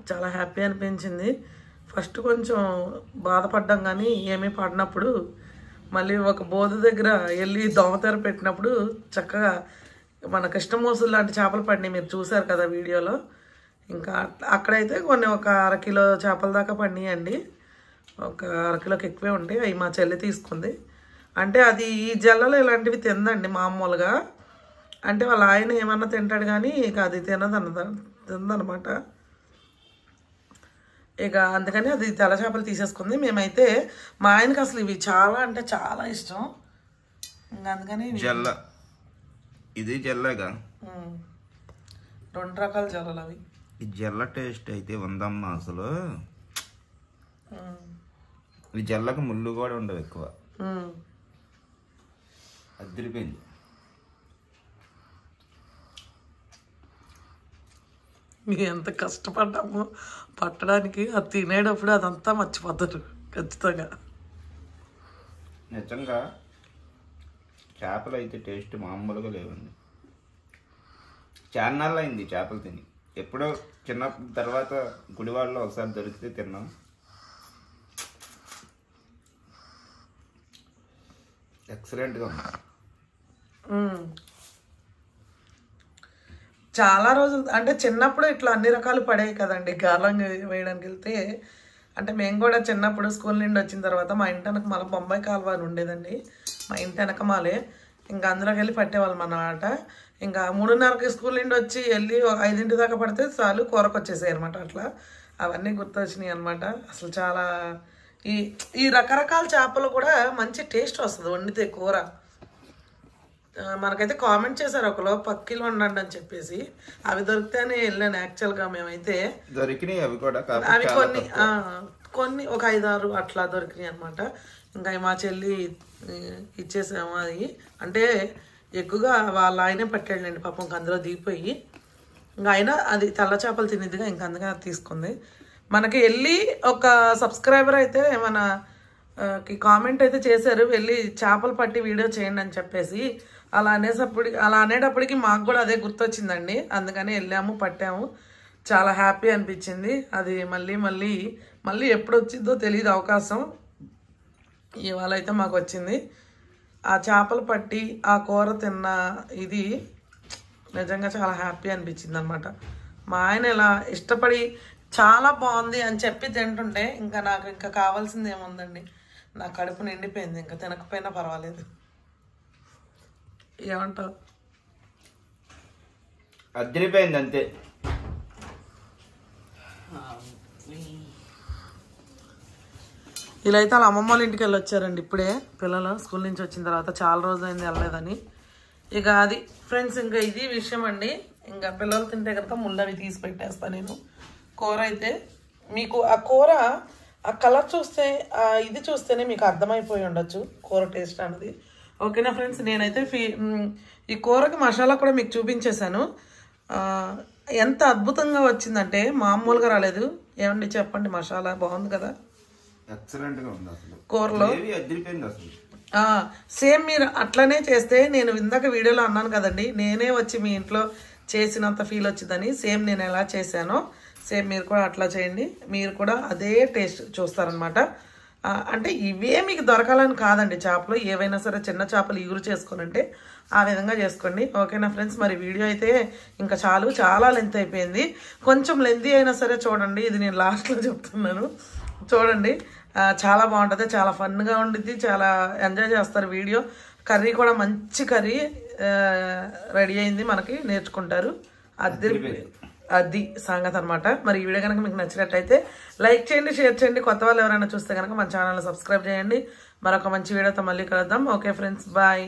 Speaker 2: చాలా హ్యాపీ అనిపించింది. ఫస్ట్ కొంచెం బాధపడ్డాం, కానీ ఏమీ పడినప్పుడు మళ్ళీ ఒక బోధ దగ్గర వెళ్ళి దోమతెర పెట్టినప్పుడు చక్కగా మన కృష్ణమూసులు లాంటి చేపలు పడినాయి. మీరు చూసారు కదా వీడియోలో. ఇంకా అక్కడైతే కొన్ని ఒక 1/2 కిలో చేపల దాకా పడినాయండి. ఒక 1/2 కిలోకి ఎక్కువే ఉంటాయి. అవి మా చెల్లి తీసుకుంది. అంటే అది ఈ జల్లలు ఇలాంటివి తిందండి మామూలుగా. అంటే వాళ్ళ ఆయన ఏమన్నా తింటాడు కానీ ఇక అది తిందనమాట. ఇక అందుకని అది తెల్ల చేపలు తీసేసుకుంది. మేమైతే మా ఆయనకి అసలు ఇవి చాలా అంటే చాలా ఇష్టం. ఇంకా అందుకని
Speaker 1: జల్ల, ఇది జల్లగా
Speaker 2: 2 రకాల జల్లలు అవి.
Speaker 1: ఈ జల్ల టేస్ట్ అయితే ఉందమ్మా అసలు. ఈ జల్లకు ముళ్ళు కూడా ఉండవు ఎక్కువ. అదిరిపోయింది.
Speaker 2: మీకు ఎంత కష్టపడ్డామో పట్టడానికి, అది తినేటప్పుడు అదంతా మర్చిపోతారు ఖచ్చితంగా.
Speaker 1: నిజంగా చేపలు అయితే టేస్ట్ మామూలుగా లేవండి. చాన్నాళ్ళు అయింది చేపలు తిని. ఎప్పుడో చిన్న తర్వాత గుడివాడలో ఒకసారి దొరికితే తిన్నాం. ఎక్సలెంట్గా ఉంది.
Speaker 2: చాలా రోజులు అంటే చిన్నప్పుడు ఇట్లా అన్ని రకాలు పడేవి కదండి గాలం వేయడానికి వెళ్తే. అంటే మేము కూడా చిన్నప్పుడు స్కూల్ నుండి వచ్చిన తర్వాత మా ఇంటి వెనక మళ్ళీ బొంబాయి కాలువ అని ఉండేదండి, మా ఇంటి వెనక మాలే. ఇంకా అందులోకి వెళ్ళి పట్టేవాళ్ళం అన్నమాట. ఇంకా 3:30కి స్కూల్ నుండి వచ్చి వెళ్ళి 5 దాకా పడితే చాలు కూరకు వచ్చేసాయి అనమాట. అట్లా అవన్నీ గుర్తొచ్చినాయి అనమాట. అసలు చాలా ఈ రకరకాల చేపలు కూడా మంచి టేస్ట్ వస్తుంది వండితే కూర. మనకైతే కామెంట్ చేశారు ఒకలో పక్కిలో ఉండండి అని చెప్పేసి. అవి దొరికితేనే వెళ్ళాను యాక్చువల్గా. మేమైతే
Speaker 1: దొరికినాయి అవి కూడా,
Speaker 2: అవి కొన్ని ఒక 5-6 అట్లా దొరికినాయి అనమాట. ఇంకా మా చెల్లి ఇచ్చేసాము. అది అంటే ఎక్కువగా వాళ్ళ ఆయనే పట్టాడండి పాపం, అందులో దిగిపోయి. ఇంకా అయినా అది తెల్ల చేపలు తినేదిగా, ఇంకా అందుకని అది తీసుకుంది. మనకి వెళ్ళి ఒక సబ్స్క్రైబర్ అయితే మన కామెంట్ అయితే చేశారు, వెళ్ళి చేపలు పట్టి వీడియో చేయండి అని చెప్పేసి. అలా అనేటప్పటికి మాకు కూడా అదే గుర్తొచ్చిందండి. అందుకని వెళ్ళాము, పట్టాము. చాలా హ్యాపీ అనిపించింది. అది మళ్ళీ ఎప్పుడు వచ్చిందో తెలియదు అవకాశం. ఇవాళ అయితే మాకు వచ్చింది. ఆ చేపలు పట్టి ఆ కూర తిన్న ఇది నిజంగా చాలా హ్యాపీ అనిపించింది అనమాట. మా ఆయన ఇలా ఇష్టపడి చాలా బాగుంది అని చెప్పి తింటుంటే నాకు ఇంకా కావాల్సింది ఏముందండి, నా కడుపు నిండిపోయింది. ఇంకా తినకపోయినా పర్వాలేదు. ఏమంటావు?
Speaker 1: అదిరిపోయింది అంతే.
Speaker 2: ఇలా అయితే వాళ్ళ అమ్మమ్మ వాళ్ళ ఇంటికి వెళ్ళి వచ్చారండి ఇప్పుడే పిల్లలు స్కూల్ నుంచి వచ్చిన తర్వాత. చాలా రోజులైంది వెళ్ళలేదని. ఇక అది ఫ్రెండ్స్, ఇంకా ఇది విషయం అండి. ఇంకా పిల్లలు తింటే కనుక ముళ్ళవి తీసి పెట్టేస్తాను నేను. కూర అయితే మీకు ఆ కూర ఆ కలర్ చూస్తే ఇది చూస్తేనే మీకు అర్థమైపోయి ఉండొచ్చు కూర టేస్ట్ అన్నది. ఓకేనా ఫ్రెండ్స్, నేనైతే ఈ కూరకి మసాలా కూడా మీకు చూపించేశాను. ఎంత అద్భుతంగా వచ్చిందంటే మామూలుగా రాలేదు. ఏమండి చెప్పండి, మసాలా బాగుంది కదా,
Speaker 1: ఎక్సలెంట్గా ఉంది అసలు
Speaker 2: కూరలో.
Speaker 1: అదిరిపోయింది అసలు.
Speaker 2: సేమ్ మీరు అట్లనే చేస్తే, నేను ఇందాక వీడియోలో అన్నాను కదండి, నేనే వచ్చి మీ ఇంట్లో చేసినంత ఫీల్ వచ్చిందని. సేమ్ నేను ఎలా చేశానో సేమ్ మీరు కూడా అట్లా చేయండి, మీరు కూడా అదే టేస్ట్ చూస్తారనమాట. అంటే ఇవే మీకు దొరకాలని కాదండి, చేపలు ఏవైనా సరే చిన్న చేపలు ఇగురు చేసుకోనంటే ఆ విధంగా చేసుకోండి. ఓకేనా ఫ్రెండ్స్, మరి వీడియో అయితే ఇంకా చాలా లెంత్ అయిపోయింది. కొంచెం లెంతీ అయినా సరే చూడండి, ఇది నేను లాస్ట్లో చెప్తున్నాను చూడండి. చాలా బాగుంటుంది, చాలా ఫన్గా ఉండిద్ది, చాలా ఎంజాయ్ చేస్తారు వీడియో. కర్రీ కూడా మంచి కర్రీ రెడీ అయింది, మనకి నేర్చుకుంటారు. అది సంగతి అనమాట. మరి ఈ వీడియో కనుక మీకు నచ్చినట్టయితే లైక్ చేయండి, షేర్ చేయండి. కొత్త వాళ్ళు ఎవరైనా చూస్తే కనుక మన ఛానల్ని సబ్స్క్రైబ్ చేయండి. మరొక మంచి వీడియోతో మళ్ళీ కలుద్దాం. Okay friends, bye.